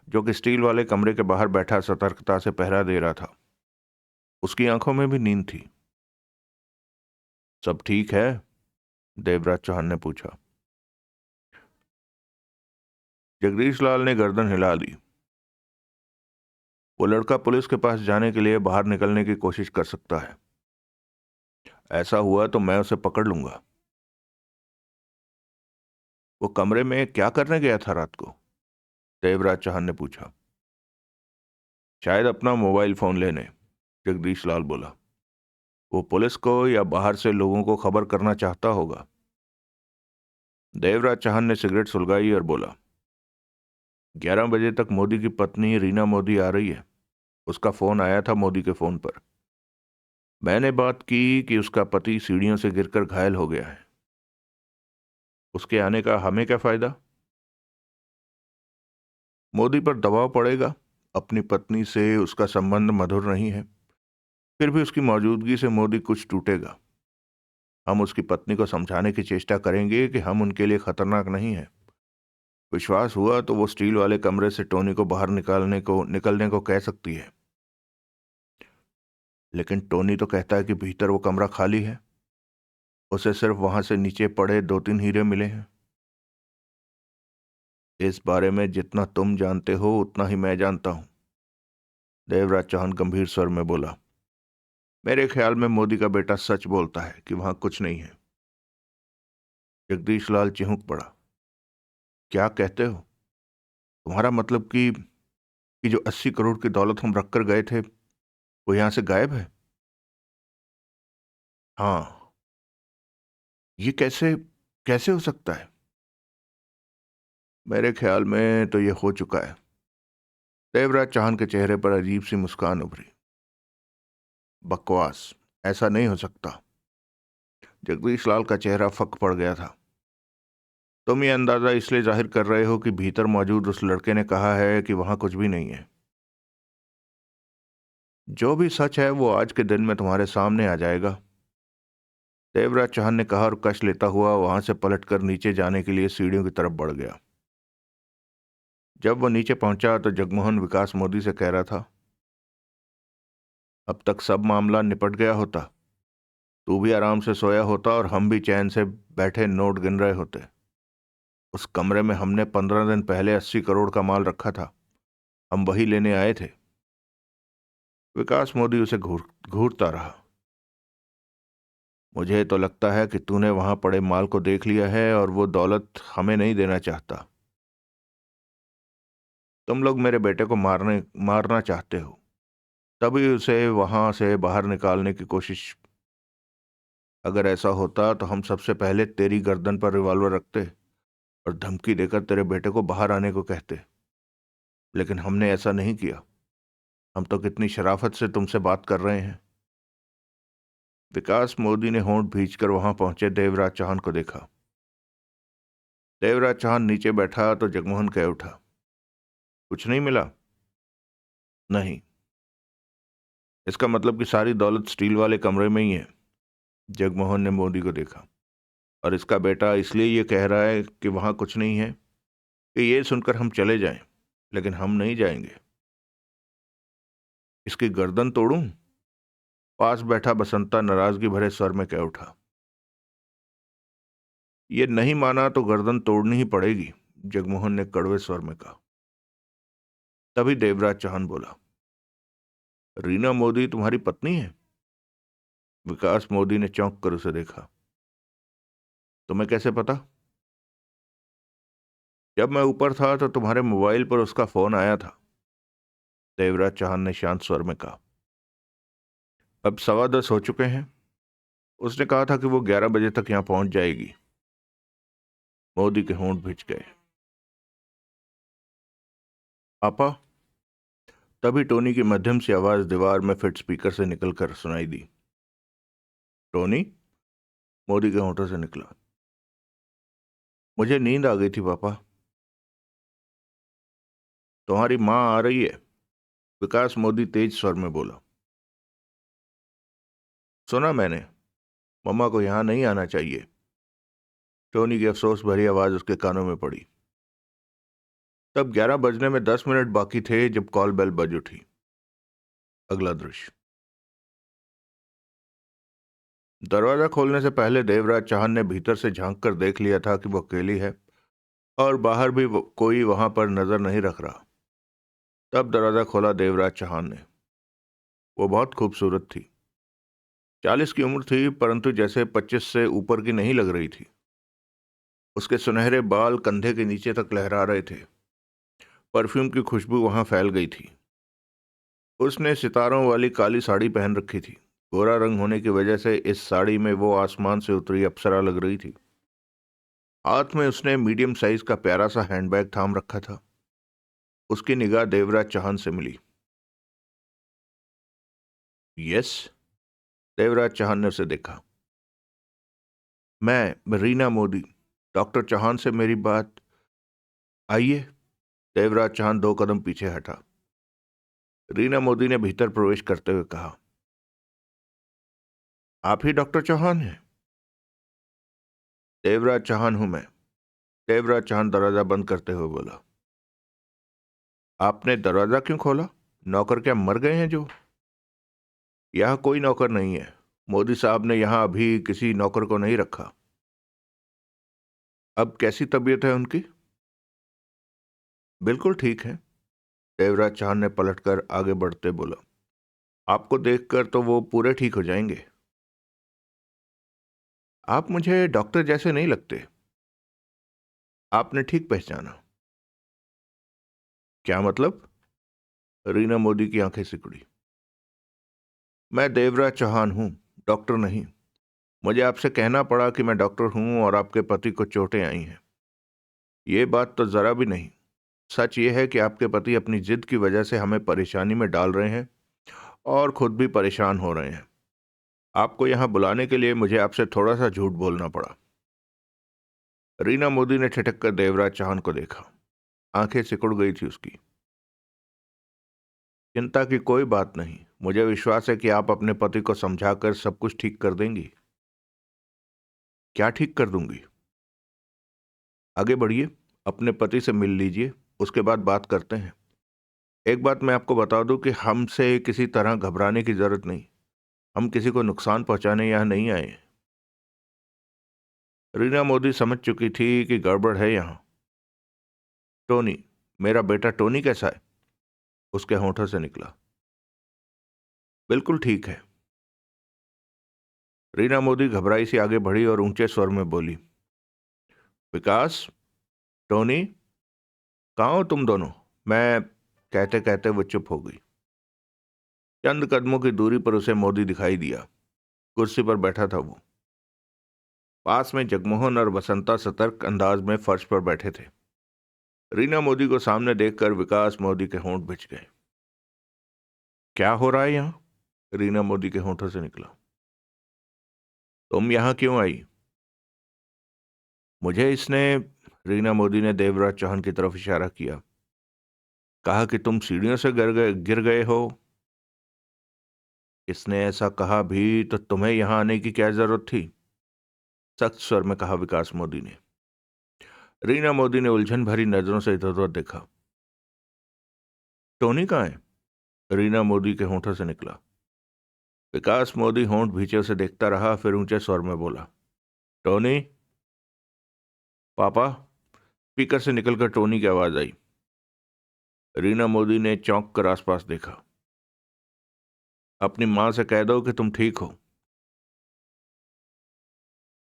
[SPEAKER 1] जो कि स्टील वाले कमरे के बाहर बैठा सतर्कता से पहरा दे रहा था। उसकी आंखों में भी नींद थी। सब ठीक है? देवराज चौहान ने पूछा। जगदीश लाल ने गर्दन हिला दी। वो लड़का पुलिस के पास जाने के लिए बाहर निकलने की कोशिश कर सकता है। ऐसा हुआ तो मैं उसे पकड़ लूंगा। वो कमरे में क्या करने गया था रात को? देवराज चौहान ने पूछा। शायद अपना मोबाइल फोन लेने। जगदीश लाल बोला। वो पुलिस को या बाहर से लोगों को खबर करना चाहता होगा। देवराज चौहान ने सिगरेट सुलगाई और बोला, 11 बजे तक मोदी की पत्नी रीना मोदी आ रही है। उसका फोन आया था मोदी के फोन पर। मैंने बात की कि उसका पति सीढ़ियों से गिरकर घायल हो गया है। उसके आने का हमें क्या फायदा? मोदी पर दबाव पड़ेगा। अपनी पत्नी से उसका संबंध मधुर नहीं है, फिर भी उसकी मौजूदगी से मोदी कुछ टूटेगा। हम उसकी पत्नी को समझाने की चेष्टा करेंगे कि हम उनके लिए खतरनाक नहीं हैं। विश्वास हुआ तो वो स्टील वाले कमरे से टोनी को बाहर निकलने को कह सकती है। लेकिन टोनी तो कहता है कि भीतर वो कमरा खाली है। उसे सिर्फ वहां से नीचे पड़े 2-3 हीरे मिले हैं। इस बारे में जितना तुम जानते हो उतना ही मैं जानता हूं, देवराज चौहान गंभीर स्वर में बोला। मेरे ख्याल में मोदी का बेटा सच बोलता है कि वहां कुछ नहीं है। जगदीश लाल चिहुक पड़ा। क्या कहते हो? तुम्हारा मतलब कि जो 80 करोड़ की दौलत हम रखकर गए थे वो यहां से गायब है? हाँ। ये कैसे कैसे हो सकता है? मेरे ख्याल में तो ये हो चुका है। देवराज चौहान के चेहरे पर अजीब सी मुस्कान उभरी। बकवास, ऐसा नहीं हो सकता। जगदीश लाल का चेहरा फक पड़ गया था। तुम ये अंदाजा इसलिए जाहिर कर रहे हो कि भीतर मौजूद उस लड़के ने कहा है कि वहां कुछ भी नहीं है। जो भी सच है वो आज के दिन में तुम्हारे सामने आ जाएगा, देवराज चौहान ने कहा और कश लेता हुआ वहां से पलटकर नीचे जाने के लिए सीढ़ियों की तरफ बढ़ गया। जब वो नीचे पहुंचा तो जगमोहन विकास मोदी से कह रहा था, अब तक सब मामला निपट गया होता। तू भी आराम से सोया होता और हम भी चैन से बैठे नोट गिन रहे होते। उस कमरे में हमने 15 दिन पहले 80 करोड़ का माल रखा था। हम वही लेने आए थे। विकास मोदी उसे घूरता रहा। मुझे तो लगता है कि तूने वहां पड़े माल को देख लिया है और वो दौलत हमें नहीं देना चाहता। तुम लोग मेरे बेटे को मारना चाहते हो, तभी उसे वहां से बाहर निकालने की कोशिश। अगर ऐसा होता तो हम सबसे पहले तेरी गर्दन पर रिवॉल्वर रखते और धमकी देकर तेरे बेटे को बाहर आने को कहते। लेकिन हमने ऐसा नहीं किया। हम तो कितनी शराफत से तुमसे बात कर रहे हैं। विकास मोदी ने होंठ भींचकर वहां पहुंचे देवराज चौहान को देखा। देवराज चौहान नीचे बैठा तो जगमोहन कह उठा, कुछ नहीं मिला? नहीं। इसका मतलब कि सारी दौलत स्टील वाले कमरे में ही है। जगमोहन ने मोदी को देखा। और इसका बेटा इसलिए ये कह रहा है कि वहां कुछ नहीं है कि ये सुनकर हम चले जाएं, लेकिन हम नहीं जाएंगे। इसकी गर्दन तोड़ूं? पास बैठा बसंता नाराजगी भरे स्वर में कह उठा। ये नहीं माना तो गर्दन तोड़नी ही पड़ेगी, जगमोहन ने कड़वे स्वर में कहा। तभी देवराज चौहान बोला, रीना मोदी तुम्हारी पत्नी है? विकास मोदी ने चौंक कर उसे देखा। तुम्हें कैसे पता? जब मैं ऊपर था तो तुम्हारे मोबाइल पर उसका फोन आया था, देवराज चौहान ने शांत स्वर में कहा। अब 10:15 हो चुके हैं। उसने कहा था कि वो 11 बजे तक यहां पहुंच जाएगी। मोदी के होंठ भिज गए। पापा? तभी टोनी की मध्यम सी आवाज दीवार में फिट स्पीकर से निकलकर सुनाई दी। टोनी? मोदी के होंठों से निकला। मुझे नींद आ गई थी पापा। तुम्हारी माँ आ रही है, विकास मोदी तेज स्वर में बोला। सुना मैंने, मम्मा को यहां नहीं आना चाहिए। टोनी की अफसोस भरी आवाज उसके कानों में पड़ी। तब 11 बजने में 10 मिनट बाकी थे जब कॉल बेल बज उठी। अगला दृश्य। दरवाजा खोलने से पहले देवराज चौहान ने भीतर से झांक कर देख लिया था कि वो अकेली है और बाहर भी कोई वहां पर नजर नहीं रख रहा। तब दरवाजा खोला देवराज चौहान ने। वो बहुत खूबसूरत थी। 40 की उम्र थी, परंतु जैसे 25 से ऊपर की नहीं लग रही थी। उसके सुनहरे बाल कंधे के नीचे तक लहरा रहे थे। परफ्यूम की खुशबू वहां फैल गई थी। उसने सितारों वाली काली साड़ी पहन रखी थी। गोरा रंग होने की वजह से इस साड़ी में वो आसमान से उतरी अप्सरा लग रही थी। हाथ में उसने मीडियम साइज का प्यारा सा हैंडबैग थाम रखा था। उसकी निगाह देवराज चौहान से मिली। यस, देवराज चौहान ने उसे देखा। मैं रीना मोदी, डॉक्टर चौहान से मेरी बात। आइए। देवराज चौहान 2 कदम पीछे हटा। रीना मोदी ने भीतर प्रवेश करते हुए कहा, आप ही डॉक्टर चौहान हैं? देवराज चौहान हूं मैं। देवराज चौहान दरवाजा बंद करते हुए बोला। आपने दरवाजा क्यों खोला? नौकर क्या मर गए हैं जो? यहां कोई नौकर नहीं है। मोदी साहब ने यहां अभी किसी नौकर को नहीं रखा। अब कैसी तबीयत है उनकी? बिल्कुल ठीक है। देवराज चौहान ने पलटकर आगे बढ़ते बोला, आपको देखकर तो वो पूरे ठीक हो जाएंगे। आप मुझे डॉक्टर जैसे नहीं लगते। आपने ठीक पहचाना। क्या मतलब? रीना मोदी की आंखें सिकुड़ी। मैं देवराज चौहान हूं, डॉक्टर नहीं। मुझे आपसे कहना पड़ा कि मैं डॉक्टर हूं और आपके पति को चोटें आई हैं। ये बात तो जरा भी नहीं। सच ये है कि आपके पति अपनी जिद की वजह से हमें परेशानी में डाल रहे हैं और खुद भी परेशान हो रहे हैं। आपको यहां बुलाने के लिए मुझे आपसे थोड़ा सा झूठ बोलना पड़ा। रीना मोदी ने ठिठक कर देवराज चौहान को देखा। आंखें सिकुड़ गई थी उसकी। चिंता की कोई बात नहीं। मुझे विश्वास है कि आप अपने पति को समझाकर सब कुछ ठीक कर देंगी। क्या ठीक कर दूंगी? आगे बढ़िए, अपने पति से मिल लीजिए, उसके बाद बात करते हैं। एक बात मैं आपको बता दूं कि हमसे किसी तरह घबराने की जरूरत नहीं। हम किसी को नुकसान पहुंचाने यहां नहीं आए। रीना मोदी समझ चुकी थी कि गड़बड़ है यहां। टोनी, मेरा बेटा टोनी कैसा है? उसके होठों से निकला। बिल्कुल ठीक है। रीना मोदी घबराई सी आगे बढ़ी और ऊंचे स्वर में बोली, विकास, टोनी, कहाँ हो तुम दोनों? मैं कहते कहते वो चुप हो गई। चंद कदमों की दूरी पर उसे मोदी दिखाई दिया। कुर्सी पर बैठा था वो। पास में जगमोहन और वसंता सतर्क अंदाज में फर्श पर बैठे थे। रीना मोदी को सामने देखकर विकास मोदी के होंठ भिज गए। क्या हो रहा है यहां? रीना मोदी के होंठों से निकला। तुम यहां क्यों आई? मुझे इसने, रीना मोदी ने देवराज चौहान की तरफ इशारा किया, कहा कि तुम सीढ़ियों से गिर गए हो। इसने ऐसा कहा भी तो तुम्हें यहां आने की क्या जरूरत थी? सख्त स्वर में कहा विकास मोदी ने। रीना मोदी ने उलझन भरी नजरों से इधर उधर देखा। टोनी कहाँ है? रीना मोदी के होंठों से निकला। विकास मोदी होंठ भीचे उसे देखता रहा, फिर ऊंचे स्वर में बोला, टोनी। पापा। स्पीकर से निकलकर टोनी की आवाज आई। रीना मोदी ने चौंक कर आसपास देखा। अपनी मां से कह दो कि तुम ठीक हो।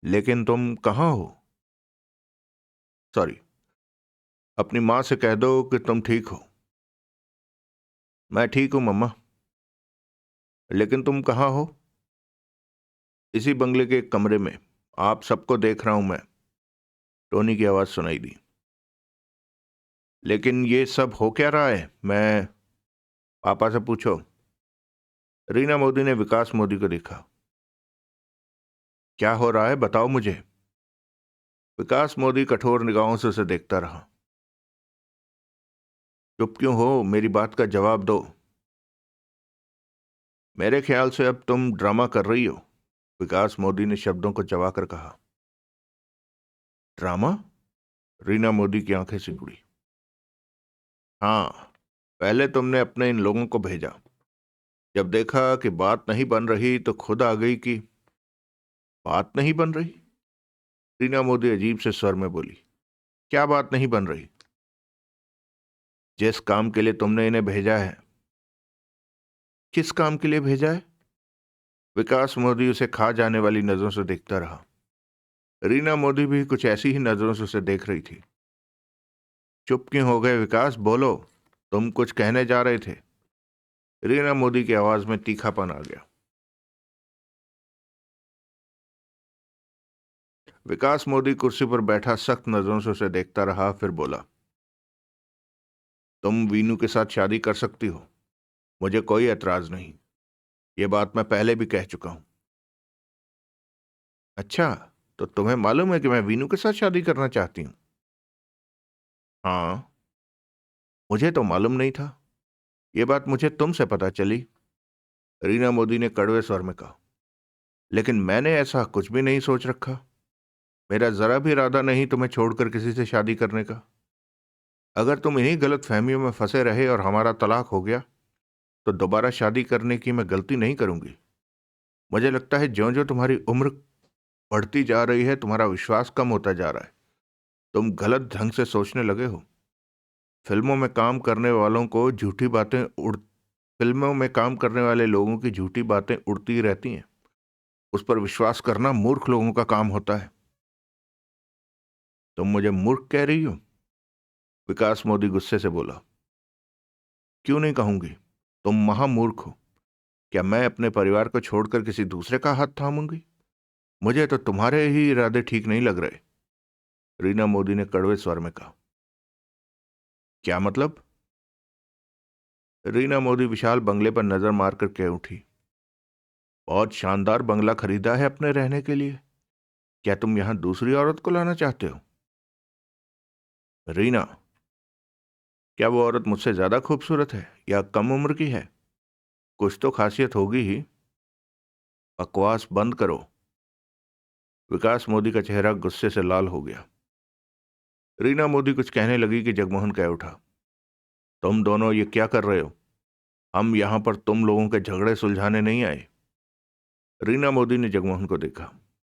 [SPEAKER 1] लेकिन तुम कहाँ हो? सॉरी, अपनी मां से कह दो कि तुम ठीक हो। मैं ठीक हूं मम्मा। लेकिन तुम कहाँ हो? इसी बंगले के एक कमरे में। आप सबको देख रहा हूं मैं। टोनी की आवाज सुनाई दी। लेकिन ये सब हो क्या रहा है? मैं, पापा से पूछो। रीना मोदी ने विकास मोदी को देखा। क्या हो रहा है बताओ मुझे। विकास मोदी कठोर निगाहों से उसे देखता रहा। चुप क्यों हो? मेरी बात का जवाब दो। मेरे ख्याल से अब तुम ड्रामा कर रही हो, विकास मोदी ने शब्दों को चबाकर कहा। ड्रामा? रीना मोदी की आंखें सिकुड़ी। हाँ, पहले तुमने अपने इन लोगों को भेजा। जब देखा कि बात नहीं बन रही तो खुद आ गई कि बात नहीं बन रही। रीना मोदी अजीब से स्वर में बोली, क्या बात नहीं बन रही? जिस काम के लिए तुमने इन्हें भेजा है। किस काम के लिए भेजा है? विकास मोदी उसे खा जाने वाली नजरों से देखता रहा। रीना मोदी भी कुछ ऐसी ही नजरों से उसे देख रही थी। चुप क्यों हो गए विकास? बोलो, तुम कुछ कहने जा रहे थे। रीना मोदी की आवाज में तीखापन आ गया। विकास मोदी कुर्सी पर बैठा सख्त नजरों से उसे देखता रहा, फिर बोला, तुम वीनू के साथ शादी कर सकती हो, मुझे कोई एतराज नहीं। ये बात मैं पहले भी कह चुका हूं। अच्छा, तो तुम्हें मालूम है कि मैं वीनू के साथ शादी करना चाहती हूँ? हाँ, मुझे तो मालूम नहीं था। ये बात मुझे तुमसे पता चली, रीना मोदी ने कड़वे स्वर में कहा। लेकिन मैंने ऐसा कुछ भी नहीं सोच रखा। मेरा जरा भी इरादा नहीं तुम्हें छोड़कर किसी से शादी करने का। अगर तुम इन्हीं गलत फहमियों में फंसे रहे और हमारा तलाक हो गया तो दोबारा शादी करने की मैं गलती नहीं करूंगी। मुझे लगता है ज्यों ज्यों तुम्हारी उम्र बढ़ती जा रही है तुम्हारा विश्वास कम होता जा रहा है। तुम गलत ढंग से सोचने लगे हो। फिल्मों में काम करने वालों को झूठी बातें उड़ फिल्मों में काम करने वाले लोगों की झूठी बातें उड़ती रहती हैं। उस पर विश्वास करना मूर्ख लोगों का काम होता है। तुम मुझे मूर्ख कह रही हो? विकास मोदी गुस्से से बोला। क्यों नहीं कहूंगी, तुम महामूर्ख हो। क्या मैं अपने परिवार को छोड़कर किसी दूसरे का हाथ थामूंगी? मुझे तो तुम्हारे ही इरादे ठीक नहीं लग रहे, रीना मोदी ने कड़वे स्वर में कहा। क्या मतलब? रीना मोदी विशाल बंगले पर नजर मारकर कह उठी। बहुत शानदार बंगला खरीदा है अपने रहने के लिए। क्या तुम यहां दूसरी औरत को लाना चाहते हो? रीना, क्या वो औरत मुझसे ज्यादा खूबसूरत है या कम उम्र की है? कुछ तो खासियत होगी ही। बकवास बंद करो। विकास मोदी का चेहरा गुस्से से लाल हो गया। रीना मोदी कुछ कहने लगी कि जगमोहन कह उठा। तुम दोनों ये क्या कर रहे हो? हम यहां पर तुम लोगों के झगड़े सुलझाने नहीं आए। रीना मोदी ने जगमोहन को देखा।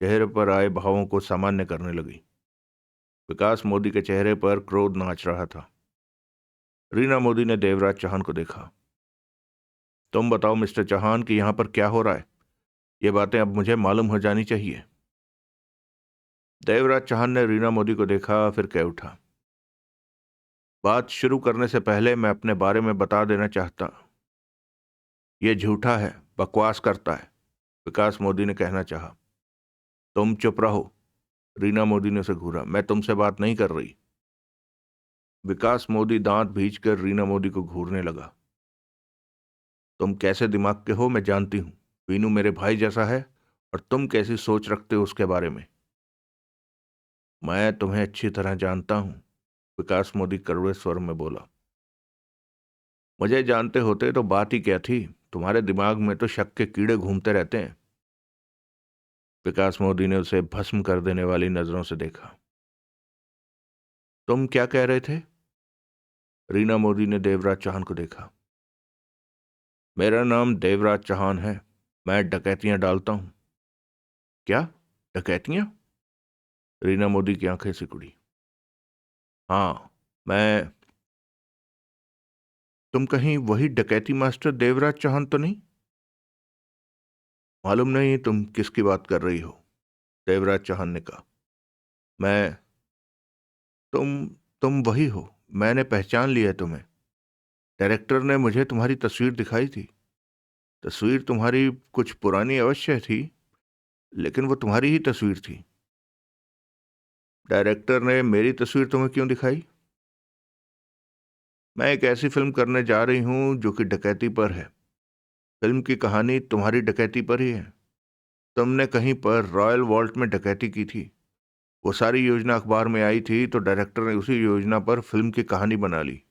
[SPEAKER 1] चेहरे पर आए भावों को सामान्य करने लगी। विकास मोदी के चेहरे पर क्रोध नाच रहा था। रीना मोदी ने देवराज चौहान को देखा। तुम बताओ मिस्टर चौहान कि यहां पर क्या हो रहा है। ये बातें अब मुझे मालूम हो जानी चाहिए। देवराज चौहान ने रीना मोदी को देखा, फिर कह उठा। बात शुरू करने से पहले मैं अपने बारे में बता देना चाहता। यह झूठा है, बकवास करता है, विकास मोदी ने कहना चाहा। तुम चुप रहो, रीना मोदी ने उसे घूरा। मैं तुमसे बात नहीं कर रही। विकास मोदी दांत भींचकर रीना मोदी को घूरने लगा। तुम कैसे दिमाग के हो मैं जानती हूं। वीनू मेरे भाई जैसा है और तुम कैसी सोच रखते हो उसके बारे में मैं तुम्हें अच्छी तरह जानता हूं, विकास मोदी कड़वे स्वर में बोला। मुझे जानते होते तो बात ही क्या थी। तुम्हारे दिमाग में तो शक के कीड़े घूमते रहते हैं। विकास मोदी ने उसे भस्म कर देने वाली नजरों से देखा। तुम क्या कह रहे थे? रीना मोदी ने देवराज चौहान को देखा। मेरा नाम देवराज चौहान है। मैं डकैतियां डालता हूं। क्या? डकैतियां? रीना मोदी की आंखें सिकुड़ी। हाँ, मैं। तुम कहीं वही डकैती मास्टर देवराज चौहान तो नहीं? मालूम नहीं तुम किसकी बात कर रही हो, देवराज चौहान ने कहा। मैं। तुम तुम वही हो। मैंने पहचान लिया तुम्हें। डायरेक्टर ने मुझे तुम्हारी तस्वीर दिखाई थी। तस्वीर तुम्हारी कुछ पुरानी अवश्य थी, लेकिन वो तुम्हारी ही तस्वीर थी। डायरेक्टर ने मेरी तस्वीर तुम्हें क्यों दिखाई? मैं एक ऐसी फिल्म करने जा रही हूं जो कि डकैती पर है। फिल्म की कहानी तुम्हारी डकैती पर ही है। तुमने कहीं पर रॉयल वॉल्ट में डकैती की थी। वो सारी योजना अखबार में आई थी तो डायरेक्टर ने उसी योजना पर फिल्म की कहानी बना ली।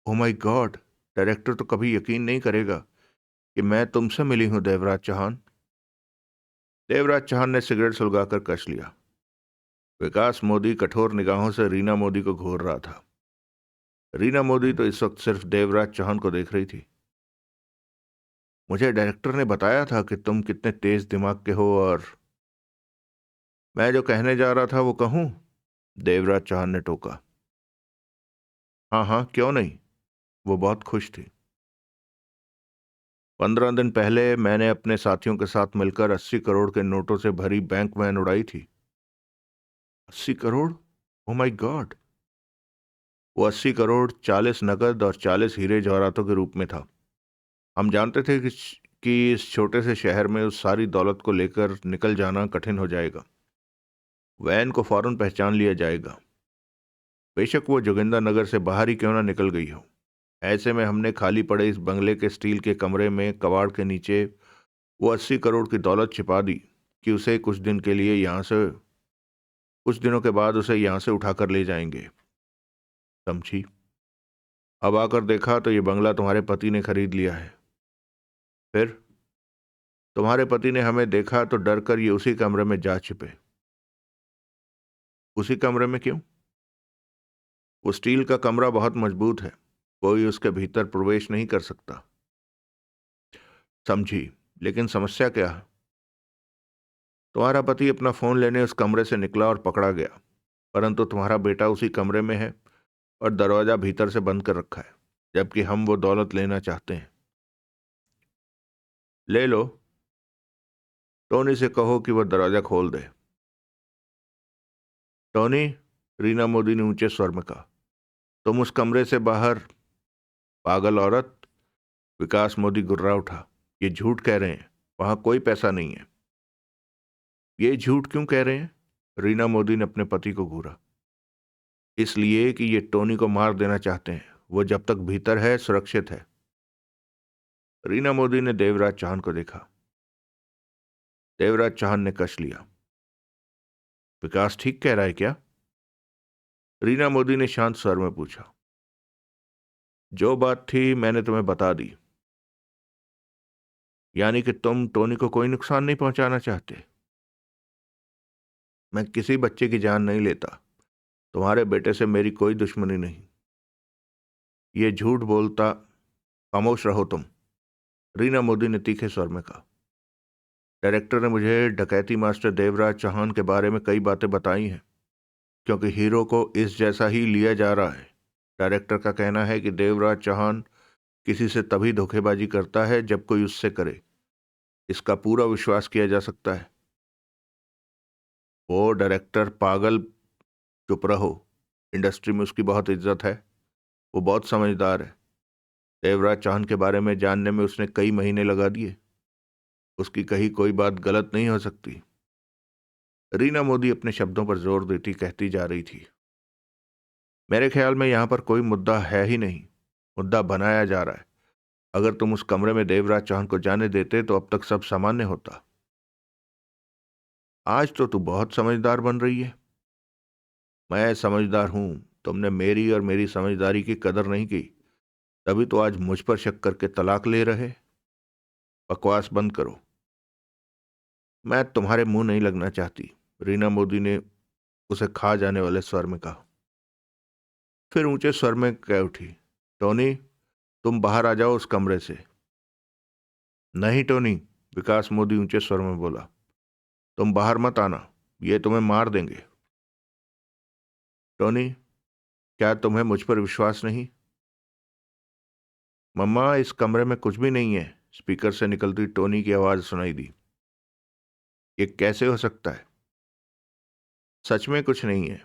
[SPEAKER 1] ओ माय गॉड, डायरेक्टर तो कभी यकीन नहीं करेगा कि मैं तुमसे मिली हूं देवराज चौहान। देवराज चौहान ने सिगरेट सुलगाकर कस लिया। विकास मोदी कठोर निगाहों से रीना मोदी को घूर रहा था। रीना मोदी तो इस वक्त सिर्फ देवराज चौहान को देख रही थी। मुझे डायरेक्टर ने बताया था कि तुम कितने तेज दिमाग के हो और मैं जो कहने जा रहा था वो कहूं, देवराज चौहान ने टोका। हाँ हाँ, क्यों नहीं। वो बहुत खुश थी। 15 दिन पहले मैंने अपने साथियों के साथ मिलकर 80 करोड़ के नोटों से भरी बैंक वैन उड़ाई थी। 80 करोड़? Oh my God. वो 80 करोड़ 40 नकद और 40 हीरे जवाहरातों के रूप में था। हम जानते थे कि इस छोटे से शहर में उस सारी दौलत को लेकर निकल जाना कठिन हो जाएगा। वैन को फौरन पहचान लिया जाएगा, बेशक वो जोगिंदर से बाहर ही क्यों ना निकल गई हो। ऐसे में हमने खाली पड़े इस बंगले के स्टील के कमरे में कबाड़ के नीचे वो 80 करोड़ की दौलत छिपा दी कि उसे कुछ दिनों के बाद उसे यहाँ से उठाकर ले जाएंगे। समझी? अब आकर देखा तो ये बंगला तुम्हारे पति ने खरीद लिया है। फिर तुम्हारे पति ने हमें देखा तो डर कर ये उसी कमरे में जा छिपे। उसी कमरे में क्यों? वो स्टील का कमरा बहुत मजबूत है, कोई उसके भीतर प्रवेश नहीं कर सकता। समझी? लेकिन समस्या क्या है? तुम्हारा पति अपना फोन लेने उस कमरे से निकला और पकड़ा गया, परंतु तुम्हारा बेटा उसी कमरे में है और दरवाजा भीतर से बंद कर रखा है, जबकि हम वो दौलत लेना चाहते हैं। ले लो, टोनी से कहो कि वह दरवाजा खोल दे। टोनी, रीना मोदी ने ऊंचे स्वर में कहा, तुम उस कमरे से बाहर। पागल औरत, विकास मोदी गुर्रा उठा। ये झूठ कह रहे हैं, वहां कोई पैसा नहीं है। ये झूठ क्यों कह रहे हैं? रीना मोदी ने अपने पति को घूरा। इसलिए कि ये टोनी को मार देना चाहते हैं, वो जब तक भीतर है सुरक्षित है। रीना मोदी ने देवराज चौहान को देखा। देवराज चौहान ने कश लिया। विकास ठीक कह रहा है क्या? रीना मोदी ने शांत स्वर में पूछा। जो बात थी मैंने तुम्हें बता दी। यानी कि तुम टोनी को कोई नुकसान नहीं पहुंचाना चाहते? मैं किसी बच्चे की जान नहीं लेता। तुम्हारे बेटे से मेरी कोई दुश्मनी नहीं। ये झूठ बोलता। खामोश रहो तुम, रीना मोदी ने तीखे स्वर में कहा। डायरेक्टर ने मुझे डकैती मास्टर देवराज चौहान के बारे में कई बातें बताई हैं, क्योंकि हीरो को इस जैसा ही लिया जा रहा है। डायरेक्टर का कहना है कि देवराज चौहान किसी से तभी धोखेबाजी करता है जब कोई उससे करे। इसका पूरा विश्वास किया जा सकता है। वो डायरेक्टर पागल, चुप रहो। इंडस्ट्री में उसकी बहुत इज्जत है, वो बहुत समझदार है। देवराज चौहान के बारे में जानने में उसने कई महीने लगा दिए। उसकी कही कोई बात गलत नहीं हो सकती। रीना मोदी अपने शब्दों पर जोर देती कहती जा रही थी, मेरे ख्याल में यहां पर कोई मुद्दा है ही नहीं, मुद्दा बनाया जा रहा है। अगर तुम उस कमरे में देवराज चौहान को जाने देते तो अब तक सब सामान्य होता। आज तो तू बहुत समझदार बन रही है। मैं समझदार हूं, तुमने मेरी और मेरी समझदारी की कदर नहीं की, तभी तो आज मुझ पर शक करके तलाक ले रहे। बकवास बंद करो। मैं तुम्हारे मुंह नहीं लगना चाहती, रीना मोदी ने उसे खा जाने वाले स्वर में कहा। फिर ऊंचे स्वर में कह उठी, टोनी, तुम बाहर आ जाओ उस कमरे से। नहीं टोनी, विकास मोदी ऊंचे स्वर में बोला, तुम बाहर मत आना, ये तुम्हें मार देंगे। टोनी, क्या तुम्हें मुझ पर विश्वास नहीं? मम्मा, इस कमरे में कुछ भी नहीं है, स्पीकर से निकलती टोनी की आवाज सुनाई दी। ये कैसे हो सकता है? सच में कुछ नहीं है।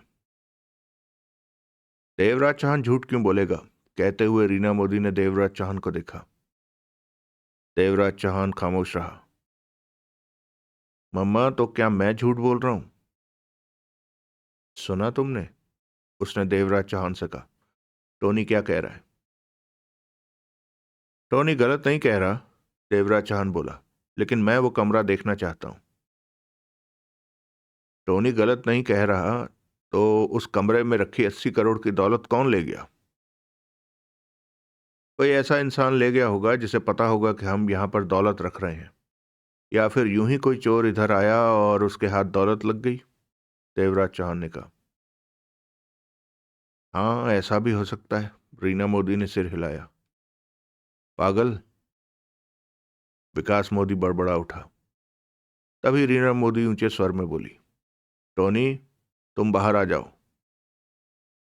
[SPEAKER 1] देवराज चौहान झूठ क्यों बोलेगा? कहते हुए रीना मोदी ने देवराज चौहान को देखा। देवराज चौहान खामोश रहा। मम्मा, तो क्या मैं झूठ बोल रहा हूं? सुना तुमने? उसने देवराज चौहान से कहा। टोनी क्या कह रहा है? टोनी गलत नहीं कह रहा, देवराज चौहान बोला, लेकिन मैं वो कमरा देखना चाहता हूं। टोनी गलत नहीं कह रहा, तो उस कमरे में रखी 80 करोड़ की दौलत कौन ले गया? कोई ऐसा इंसान ले गया होगा जिसे पता होगा कि हम यहां पर दौलत रख रहे हैं, या फिर यूं ही कोई चोर इधर आया और उसके हाथ दौलत लग गई, देवराज चौहान ने कहा। हाँ, ऐसा भी हो सकता है, रीना मोदी ने सिर हिलाया। पागल, विकास मोदी बड़बड़ा उठा। तभी रीना मोदी ऊंचे स्वर में बोली, टोनी, तुम बाहर आ जाओ।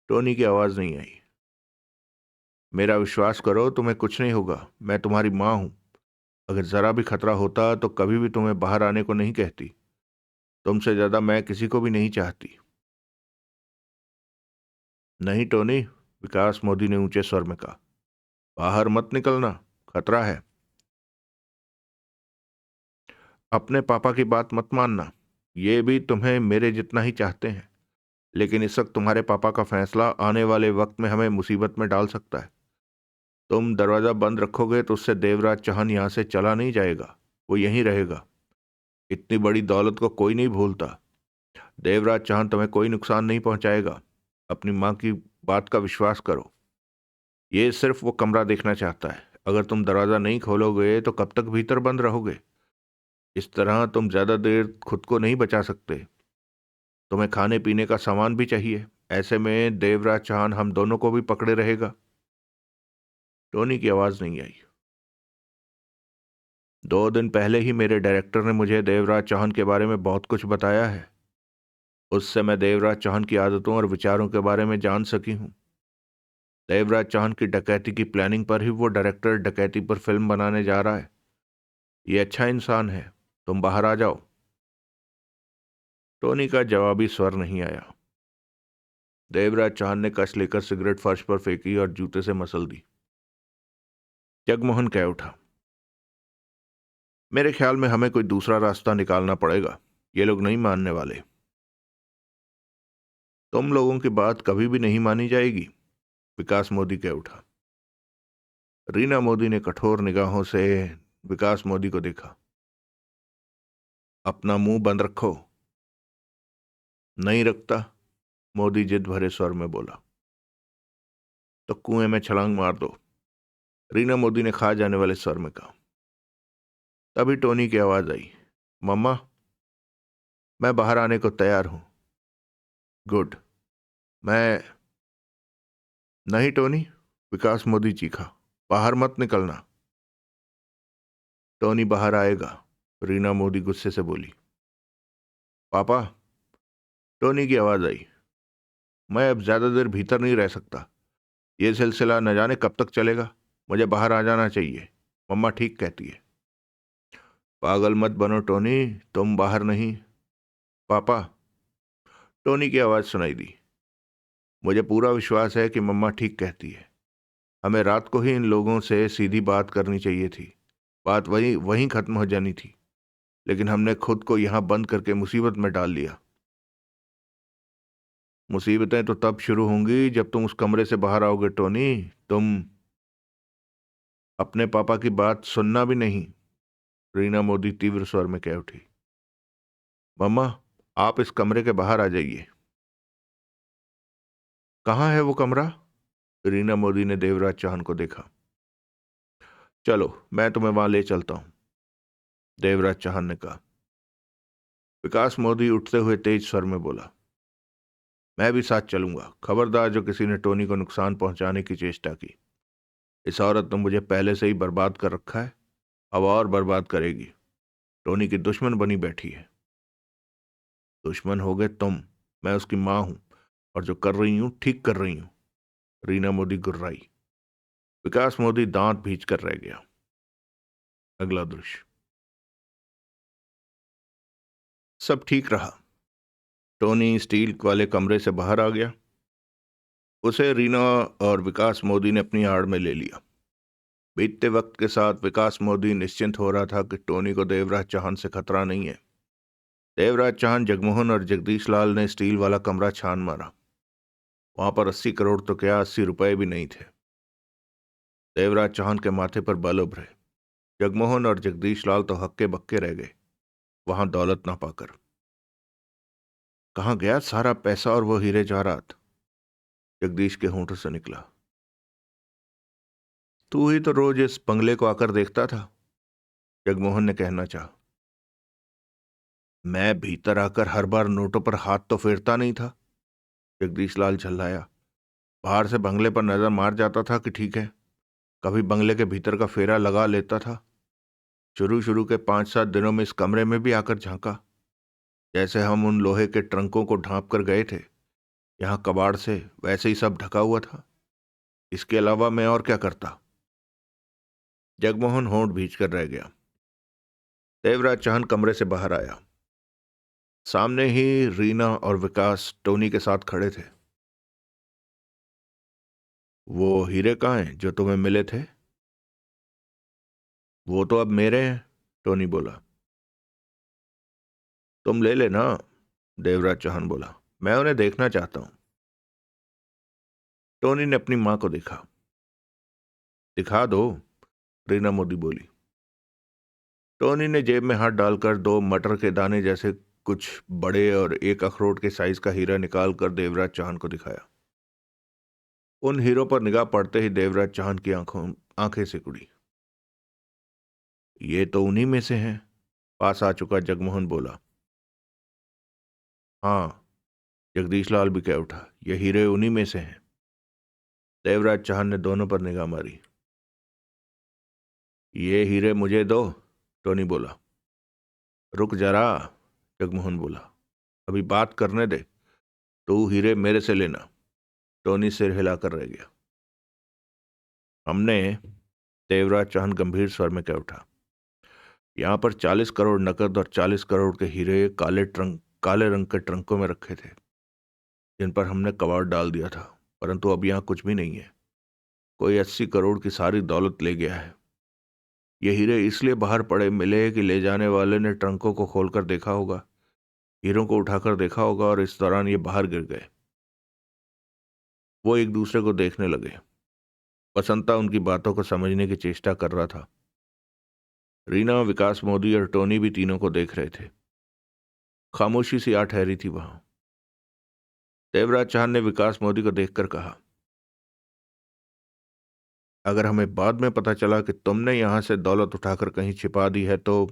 [SPEAKER 1] टोनी की आवाज नहीं आई। मेरा विश्वास करो, तुम्हें कुछ नहीं होगा, मैं तुम्हारी मां हूं। अगर जरा भी खतरा होता तो कभी भी तुम्हें बाहर आने को नहीं कहती। तुमसे ज्यादा मैं किसी को भी नहीं चाहती। नहीं टोनी, विकास मोदी ने ऊंचे स्वर में कहा, बाहर मत निकलना, खतरा है। अपने पापा की बात मत मानना। ये भी तुम्हें मेरे जितना ही चाहते हैं, लेकिन इस वक्त तुम्हारे पापा का फैसला आने वाले वक्त में हमें मुसीबत में डाल सकता है। तुम दरवाज़ा बंद रखोगे तो उससे देवराज चौहान यहाँ से चला नहीं जाएगा, वो यहीं रहेगा। इतनी बड़ी दौलत को कोई नहीं भूलता। देवराज चौहान तुम्हें कोई नुकसान नहीं पहुंचाएगा। अपनी माँ की बात का विश्वास करो। ये सिर्फ वो कमरा देखना चाहता है। अगर तुम दरवाज़ा नहीं खोलोगे तो कब तक भीतर बंद रहोगे? इस तरह तुम ज़्यादा देर खुद को नहीं बचा सकते। तुम्हें खाने पीने का सामान भी चाहिए। ऐसे में देवराज चौहान हम दोनों को भी पकड़े रहेगा। टोनी की आवाज़ नहीं आई। 2 दिन पहले ही मेरे डायरेक्टर ने मुझे देवराज चौहान के बारे में बहुत कुछ बताया है। उससे मैं देवराज चौहान की आदतों और विचारों के बारे में जान सकी हूँ। देवराज चौहान की डकैती की प्लानिंग पर ही वो डायरेक्टर डकैती पर फिल्म बनाने जा रहा है। ये अच्छा इंसान है। तुम बाहर आ जाओ। टोनी का जवाबी स्वर नहीं आया। देवराज चौहान ने कश लेकर सिगरेट फर्श पर फेंकी और जूते से मसल दी। जगमोहन कह उठा, मेरे ख्याल में हमें कोई दूसरा रास्ता निकालना पड़ेगा। ये लोग नहीं मानने वाले। तुम लोगों की बात कभी भी नहीं मानी जाएगी, विकास मोदी कह उठा। रीना मोदी ने कठोर निगाहों से विकास मोदी को देखा। अपना मुंह बंद रखो। नहीं रखता, मोदी जिद भरे स्वर में बोला। तो कुएं में छलांग मार दो, रीना मोदी ने खा जाने वाले स्वर में कहा। तभी टोनी की आवाज आई, मम्मा, मैं बाहर आने को तैयार हूं। गुड। मैं नहीं टोनी, विकास मोदी चीखा, बाहर मत निकलना। टोनी बाहर आएगा, रीना मोदी गुस्से से बोली। पापा, टोनी की आवाज आई, मैं अब ज्यादा देर भीतर नहीं रह सकता। यह सिलसिला न जाने कब तक चलेगा। मुझे बाहर आ जाना चाहिए। मम्मा ठीक कहती है। पागल मत बनो टोनी, तुम बाहर नहीं। पापा, टोनी की आवाज सुनाई दी। मुझे पूरा विश्वास है कि मम्मा ठीक कहती है। हमें रात को ही इन लोगों से सीधी बात करनी चाहिए थी। बात वहीं वहीं खत्म हो जानी थी, लेकिन हमने खुद को यहां बंद करके मुसीबत में डाल लिया। मुसीबतें तो तब शुरू होंगी जब तुम उस कमरे से बाहर आओगे टोनी। तुम अपने पापा की बात सुनना भी नहीं, रीना मोदी तीव्र स्वर में कह उठी। मम्मा, आप इस कमरे के बाहर आ जाइए। कहाँ है वो कमरा? रीना मोदी ने देवराज चौहान को देखा। चलो, मैं तुम्हें वहां ले चलता हूं, देवराज चौहान ने कहा। विकास मोदी उठते हुए तेज स्वर में बोला, मैं भी साथ चलूंगा। खबरदार जो किसी ने टोनी को नुकसान पहुंचाने की चेष्टा की। इस औरत ने मुझे पहले से ही बर्बाद कर रखा है, अब और बर्बाद करेगी। टोनी की दुश्मन बनी बैठी है। दुश्मन हो गए तुम। मैं उसकी माँ हूं और जो कर रही हूं ठीक कर रही हूं, रीना मोदी गुर्राई। विकास मोदी दांत भींच कर रह गया। अगला दृश्य। सब ठीक रहा। टोनी स्टील वाले कमरे से बाहर आ गया। उसे रीना और विकास मोदी ने अपनी आड़ में ले लिया। बीतते वक्त के साथ विकास मोदी निश्चिंत हो रहा था कि टोनी को देवराज चौहान से खतरा नहीं है। देवराज चौहान, जगमोहन और जगदीश लाल ने स्टील वाला कमरा छान मारा। वहां पर 80 करोड़ तो क्या, 80 रुपए भी नहीं थे। देवराज चौहान के माथे पर बल उभरे। जगमोहन और जगदीश लाल तो हक्के बक्के रह गए वहां दौलत ना पाकर। कहाँ गया सारा पैसा और वो हीरे जवाहरात? जगदीश के होंठों से निकला। तू ही तो रोज इस बंगले को आकर देखता था, जगमोहन ने कहना चाहा। मैं भीतर आकर हर बार नोटों पर हाथ तो फेरता नहीं था, जगदीश लाल झल्लाया। बाहर से बंगले पर नजर मार जाता था कि ठीक है, कभी बंगले के भीतर का फेरा लगा लेता था। शुरू शुरू के 5-7 दिनों में इस कमरे में भी आकर झांका, जैसे हम उन लोहे के ट्रंकों को ढांप कर गए थे। यहाँ कबाड़ से वैसे ही सब ढका हुआ था। इसके अलावा मैं और क्या करता? जगमोहन होंठ भींच कर रह गया। देवराज चौहान कमरे से बाहर आया। सामने ही रीना और विकास टोनी के साथ खड़े थे। वो हीरे कहाँ हैं जो तुम्हें मिले थे? वो तो अब मेरे हैं, टोनी बोला।
[SPEAKER 2] तुम ले लेना, देवराज चौहान बोला। मैं उन्हें देखना चाहता हूं। टोनी ने अपनी मां को देखा। दिखा दो, रीना मोदी बोली। टोनी ने जेब में हाथ डालकर दो मटर के दाने जैसे कुछ बड़े और एक अखरोट के साइज का हीरा निकाल कर देवराज चौहान को दिखाया। उन हीरों पर निगाह पड़ते ही देवराज चौहान की आंखें सिकुड़ी। ये तो उन्हीं में से हैं, पास आ चुका जगमोहन बोला। हाँ, जगदीश लाल भी कह उठा, ये हीरे उन्हीं में से हैं। देवराज चौहान ने दोनों पर निगाह मारी। ये हीरे मुझे दो, टोनी बोला। रुक जरा, जगमोहन बोला, अभी बात करने दे। तू हीरे मेरे से लेना। टोनी सिर हिलाकर रह गया। हमने, देवराज चौहान गंभीर स्वर में कह उठा, यहां पर 40 करोड़ नकद और 40 करोड़ के हीरे काले रंग के ट्रंकों में रखे थे, जिन पर हमने कबाड़ डाल दिया था, परंतु अब यहां कुछ भी नहीं है। कोई 80 करोड़ की सारी दौलत ले गया है। ये हीरे इसलिए बाहर पड़े मिले कि ले जाने वाले ने ट्रंकों को खोलकर देखा होगा, हीरों को उठाकर देखा होगा, और इस दौरान ये बाहर गिर गए। वो एक दूसरे को देखने लगे। बसंता उनकी बातों को समझने की चेष्टा कर रहा था। रीना, विकास मोदी और टोनी भी तीनों को देख रहे थे। खामोशी सी आ ठहरी थी वहां। देवराज चौहान ने विकास मोदी को देखकर कहा, अगर हमें बाद में पता चला कि तुमने यहां से दौलत उठाकर कहीं छिपा दी है तो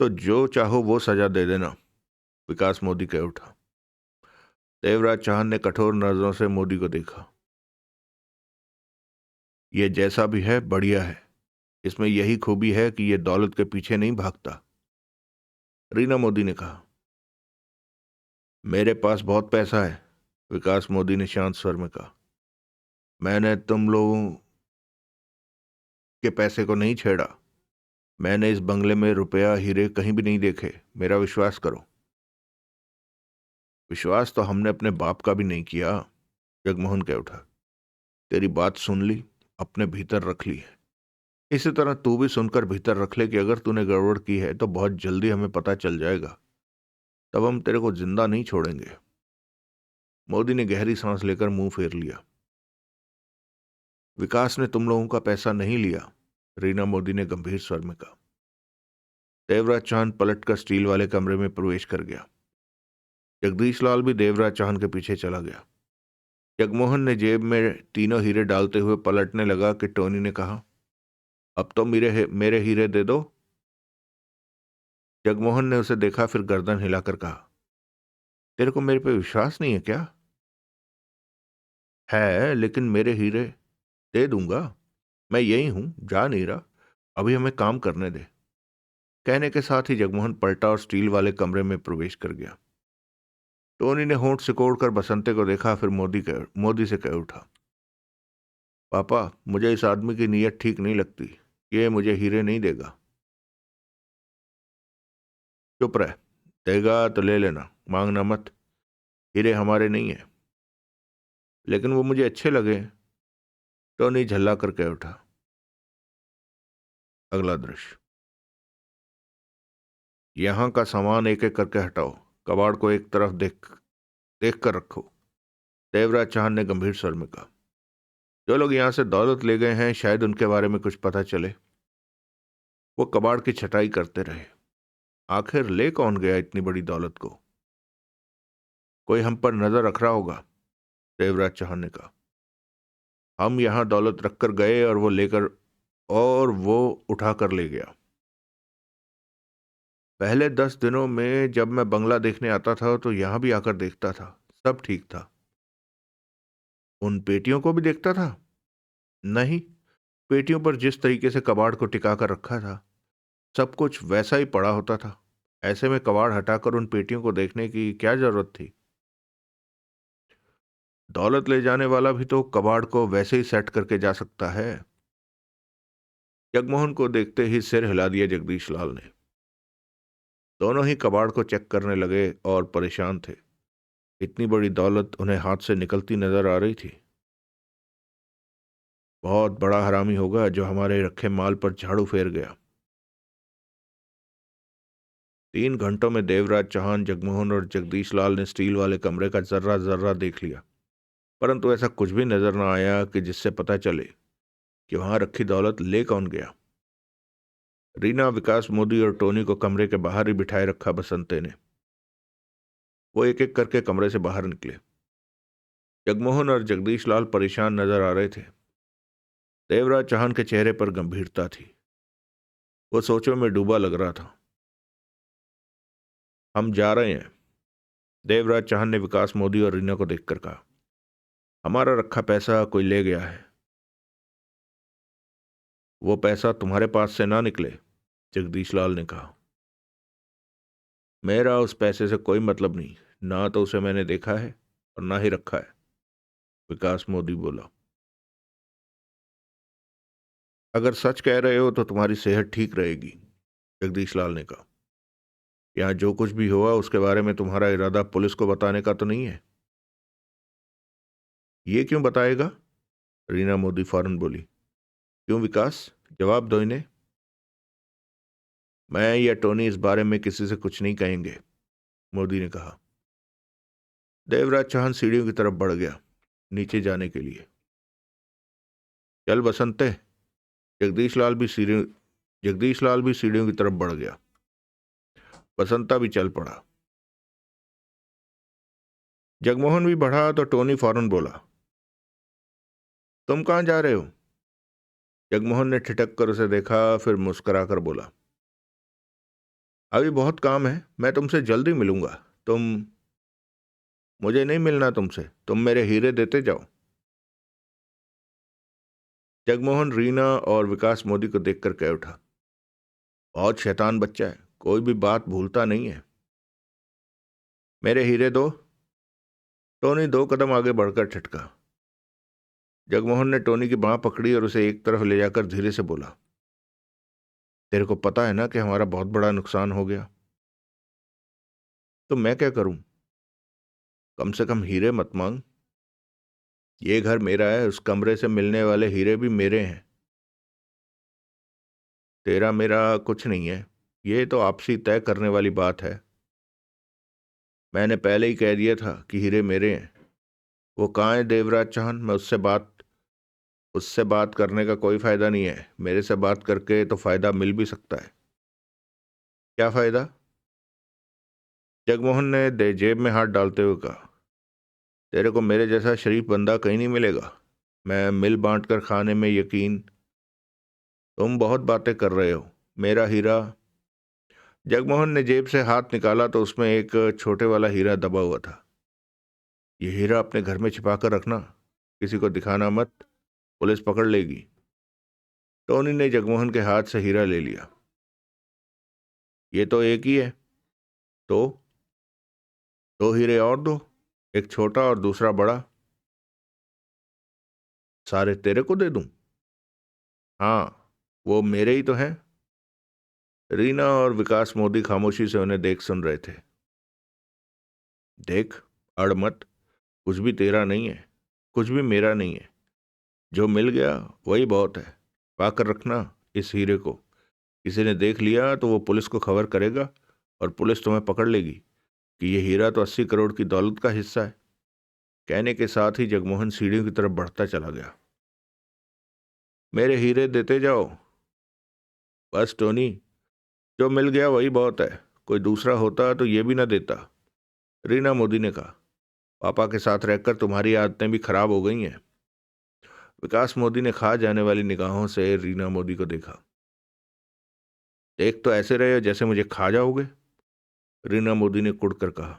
[SPEAKER 2] जो चाहो वो सजा दे देना, विकास मोदी कह उठा। देवराज चौहान ने कठोर नजरों से मोदी को देखा। यह जैसा भी है बढ़िया है, इसमें यही खूबी है कि यह दौलत के पीछे नहीं भागता, रीना मोदी ने कहा। मेरे पास बहुत पैसा है, विकास मोदी ने शांत स्वर में कहा। मैंने तुम लोगों के पैसे को नहीं छेड़ा। मैंने इस बंगले में रुपया हीरे कहीं भी नहीं देखे, मेरा विश्वास करो। विश्वास तो हमने अपने बाप का भी नहीं किया, जगमोहन कह उठा। तेरी बात सुन ली, अपने भीतर रख ली है। इसी तरह तू भी सुनकर भीतर रख ले कि अगर तूने गड़बड़ की है तो बहुत जल्दी हमें पता चल जाएगा, तब हम तेरे को जिंदा नहीं छोड़ेंगे। मोदी ने गहरी सांस लेकर मुंह फेर लिया। विकास ने तुम लोगों का पैसा नहीं लिया, रीना मोदी ने गंभीर स्वर में कहा। देवराज चौहान पलटकर स्टील वाले कमरे में प्रवेश कर गया। जगदीश लाल भी देवराज चौहान के पीछे चला गया। जगमोहन ने जेब में तीनों हीरे डालते हुए पलटने लगा कि टोनी ने कहा, अब तो मेरे हीरे दे दो। जगमोहन ने उसे देखा, फिर गर्दन हिलाकर कहा, तेरे को मेरे पे विश्वास नहीं है क्या? है, लेकिन मेरे हीरे दे दूंगा। मैं यही हूं, जा नहीं रहा। अभी हमें काम करने दे। कहने के साथ ही जगमोहन पलटा और स्टील वाले कमरे में प्रवेश कर गया। टोनी ने होंठ सिकोड़कर बसंते को देखा, फिर मोदी से कह उठा, पापा, मुझे इस आदमी की नीयत ठीक नहीं लगती। ये मुझे हीरे नहीं देगा। चुप रह, देगा तो ले लेना, मांगना मत। हीरे हमारे नहीं है। लेकिन वो मुझे अच्छे लगे, टोनी झल्ला कर कह उठा। अगला दृश्य। यहां का सामान एक एक करके हटाओ, कबाड़ को एक तरफ देख कर रखो, देवराज चौहान ने गंभीर स्वर में कहा। जो लोग यहां से दौलत ले गए हैं, शायद उनके बारे में कुछ पता चले। वो कबाड़ की छटाई करते रहे। आखिर ले कौन गया इतनी बड़ी दौलत को? कोई हम पर नजर रख रहा होगा, देवराज चौहान ने कहा। हम यहां दौलत रखकर गए और वो उठा कर ले गया। पहले 10 दिनों में जब मैं बंगला देखने आता था तो यहां भी आकर देखता था, सब ठीक था। उन पेटियों को भी देखता था? नहीं, पेटियों पर जिस तरीके से कबाड़ को टिका कर रखा था, सब कुछ वैसा ही पड़ा होता था। ऐसे में कबाड़ हटाकर उन पेटियों को देखने की क्या जरूरत थी? दौलत ले जाने वाला भी तो कबाड़ को वैसे ही सेट करके जा सकता है। जगमोहन को देखते ही सिर हिला दिया जगदीश लाल ने। दोनों ही कबाड़ को चेक करने लगे और परेशान थे। इतनी बड़ी दौलत उन्हें हाथ से निकलती नजर आ रही थी। बहुत बड़ा हरामी होगा जो हमारे रखे माल पर झाड़ू फेर गया। 3 घंटों में देवराज चौहान, जगमोहन और जगदीश लाल ने स्टील वाले कमरे का जर्रा जर्रा देख लिया, परंतु ऐसा कुछ भी नजर न आया कि जिससे पता चले कि वहां रखी दौलत ले कौन गया। रीना, विकास मोदी और टोनी को कमरे के बाहर ही बिठाए रखा बसंते ने। वो एक एक करके कमरे से बाहर निकले। जगमोहन और जगदीश लाल परेशान नजर आ रहे थे। देवराज चौहान के चेहरे पर गंभीरता थी। वो सोचों में डूबा लग रहा था। हम जा रहे हैं, देवराज चौहान ने विकास मोदी और रीना को देखकर कहा। हमारा रखा पैसा कोई ले गया है। वो पैसा तुम्हारे पास से ना निकले, जगदीश लाल ने कहा। मेरा उस पैसे से कोई मतलब नहीं, ना तो उसे मैंने देखा है और ना ही रखा है, विकास मोदी बोला। अगर सच कह रहे हो तो तुम्हारी सेहत ठीक रहेगी, जगदीश लाल ने कहा। यहां जो कुछ भी हुआ उसके बारे में तुम्हारा इरादा पुलिस को बताने का तो नहीं है? ये क्यों बताएगा? रीना मोदी फौरन बोली। क्यों विकास, जवाब दो इन्हें। मैं या टोनी इस बारे में किसी से कुछ नहीं कहेंगे, मोदी ने कहा। देवराज चौहान सीढ़ियों की तरफ बढ़ गया, नीचे जाने के लिए। चल बसंते, जगदीश लाल भी सीढ़ियों की तरफ बढ़ गया। बसंता भी चल पड़ा। जगमोहन भी बढ़ा तो टोनी फौरन बोला, तुम कहां जा रहे हो? जगमोहन ने ठिठक कर उसे देखा, फिर मुस्कुराकर बोला, अभी बहुत काम है, मैं तुमसे जल्दी मिलूंगा। मुझे नहीं मिलना तुमसे, तुम मेरे हीरे देते जाओ। जगमोहन रीना और विकास मोदी को देखकर कह उठा, बहुत शैतान बच्चा है, कोई भी बात भूलता नहीं है। मेरे हीरे दो। टोनी 2 कदम आगे बढ़कर ठिठका। जगमोहन ने टोनी की बांह पकड़ी और उसे एक तरफ ले जाकर धीरे से बोला, तेरे को पता है ना कि हमारा बहुत बड़ा नुकसान हो गया। तो मैं क्या करूं? कम से कम हीरे मत मांग। ये घर मेरा है, उस कमरे से मिलने वाले हीरे भी मेरे हैं। तेरा मेरा कुछ नहीं है, ये तो आपसी तय करने वाली बात है। मैंने पहले ही कह दिया था कि हीरे मेरे हैं। वो कहाँ है देवराज चौहान? मैं उससे बात करने का कोई फायदा नहीं है। मेरे से बात करके तो फायदा मिल भी सकता है। क्या फायदा? जगमोहन ने जेब में हाथ डालते हुए कहा, तेरे को मेरे जैसा शरीफ बंदा कहीं नहीं मिलेगा। मैं मिल बांट कर खाने में यकीन। तुम बहुत बातें कर रहे हो। मेरा हीरा। जगमोहन ने जेब से हाथ निकाला तो उसमें एक छोटे वाला हीरा दबा हुआ था। ये हीरा अपने घर में छिपा कर रखना, किसी को दिखाना मत, पुलिस पकड़ लेगी। टोनी ने जगमोहन के हाथ से हीरा ले लिया। ये तो एक ही है। तो 2 हीरे और दो, एक छोटा और दूसरा बड़ा। सारे तेरे को दे दूं? हाँ, वो मेरे ही तो हैं। रीना और विकास मोदी खामोशी से उन्हें देख सुन रहे थे। देख, अड़ मत, कुछ भी तेरा नहीं है, कुछ भी मेरा नहीं है। जो मिल गया वही बहुत है। पाकर रखना इस हीरे को। किसी ने देख लिया तो वो पुलिस को खबर करेगा और पुलिस तुम्हें पकड़ लेगी कि ये हीरा तो 80 करोड़ की दौलत का हिस्सा है। कहने के साथ ही जगमोहन सीढ़ियों की तरफ बढ़ता चला गया। मेरे हीरे देते जाओ। बस टोनी, जो मिल गया वही बहुत है। कोई दूसरा होता तो ये भी ना देता, रीना मोदी ने कहा। पापा के साथ रहकर तुम्हारी आदतें भी खराब हो गई हैं। विकास मोदी ने खा जाने वाली निगाहों से रीना मोदी को देखा। देख तो ऐसे रहे हो जैसे मुझे खा जाओगे, रीना मोदी ने कुड़कर कहा।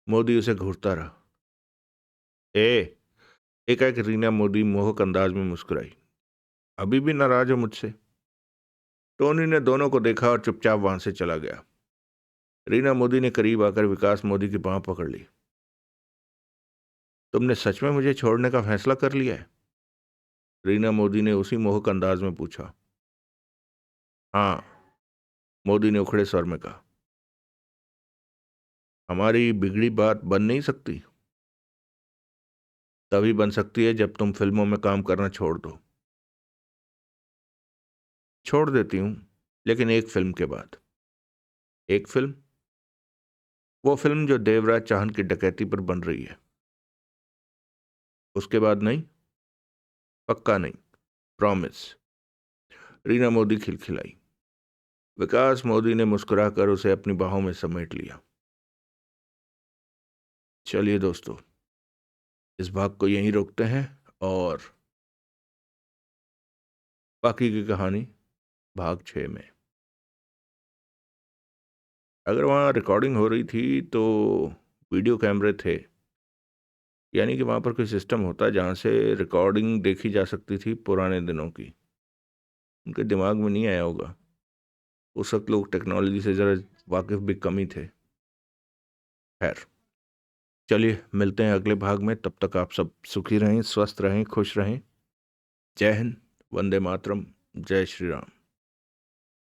[SPEAKER 2] मोदी उसे घूरता रहा। ए, एकाएक रीना मोदी मोहक अंदाज में मुस्कुराई। अभी भी नाराज हो मुझसे? टोनी ने दोनों को देखा और चुपचाप वहां से चला गया। रीना मोदी ने करीब आकर विकास मोदी की बांह पकड़ ली। तुमने सच में मुझे छोड़ने का फैसला कर लिया है? रीना मोदी ने उसी मोहक अंदाज में पूछा। हाँ, मोदी ने उखड़े स्वर में कहा। हमारी बिगड़ी बात बन नहीं सकती? तभी बन सकती है जब तुम फिल्मों में काम करना छोड़ दो। छोड़ देती हूँ, लेकिन एक फिल्म के बाद। एक फिल्म, वो फिल्म जो देवराज चाहन की डकैती पर बन रही है। उसके बाद नहीं? पक्का नहीं? प्रॉमिस? रीना मोदी खिलखिलाई। विकास मोदी ने मुस्कुराकर उसे अपनी बाहों में समेट लिया। चलिए दोस्तों, इस भाग को यहीं रोकते हैं और बाकी की कहानी भाग 6 में। अगर वहाँ रिकॉर्डिंग हो रही थी तो वीडियो कैमरे थे, यानी कि वहाँ पर कोई सिस्टम होता जहाँ से रिकॉर्डिंग देखी जा सकती थी पुराने दिनों की। उनके दिमाग में नहीं आया होगा। उस वक्त लोग टेक्नोलॉजी से ज़रा वाकिफ भी कम ही थे। खैर, चलिए मिलते हैं अगले भाग में। तब तक आप सब सुखी रहें, स्वस्थ रहें, खुश रहें। जय हिंद, वंदे मातरम, जय श्री राम।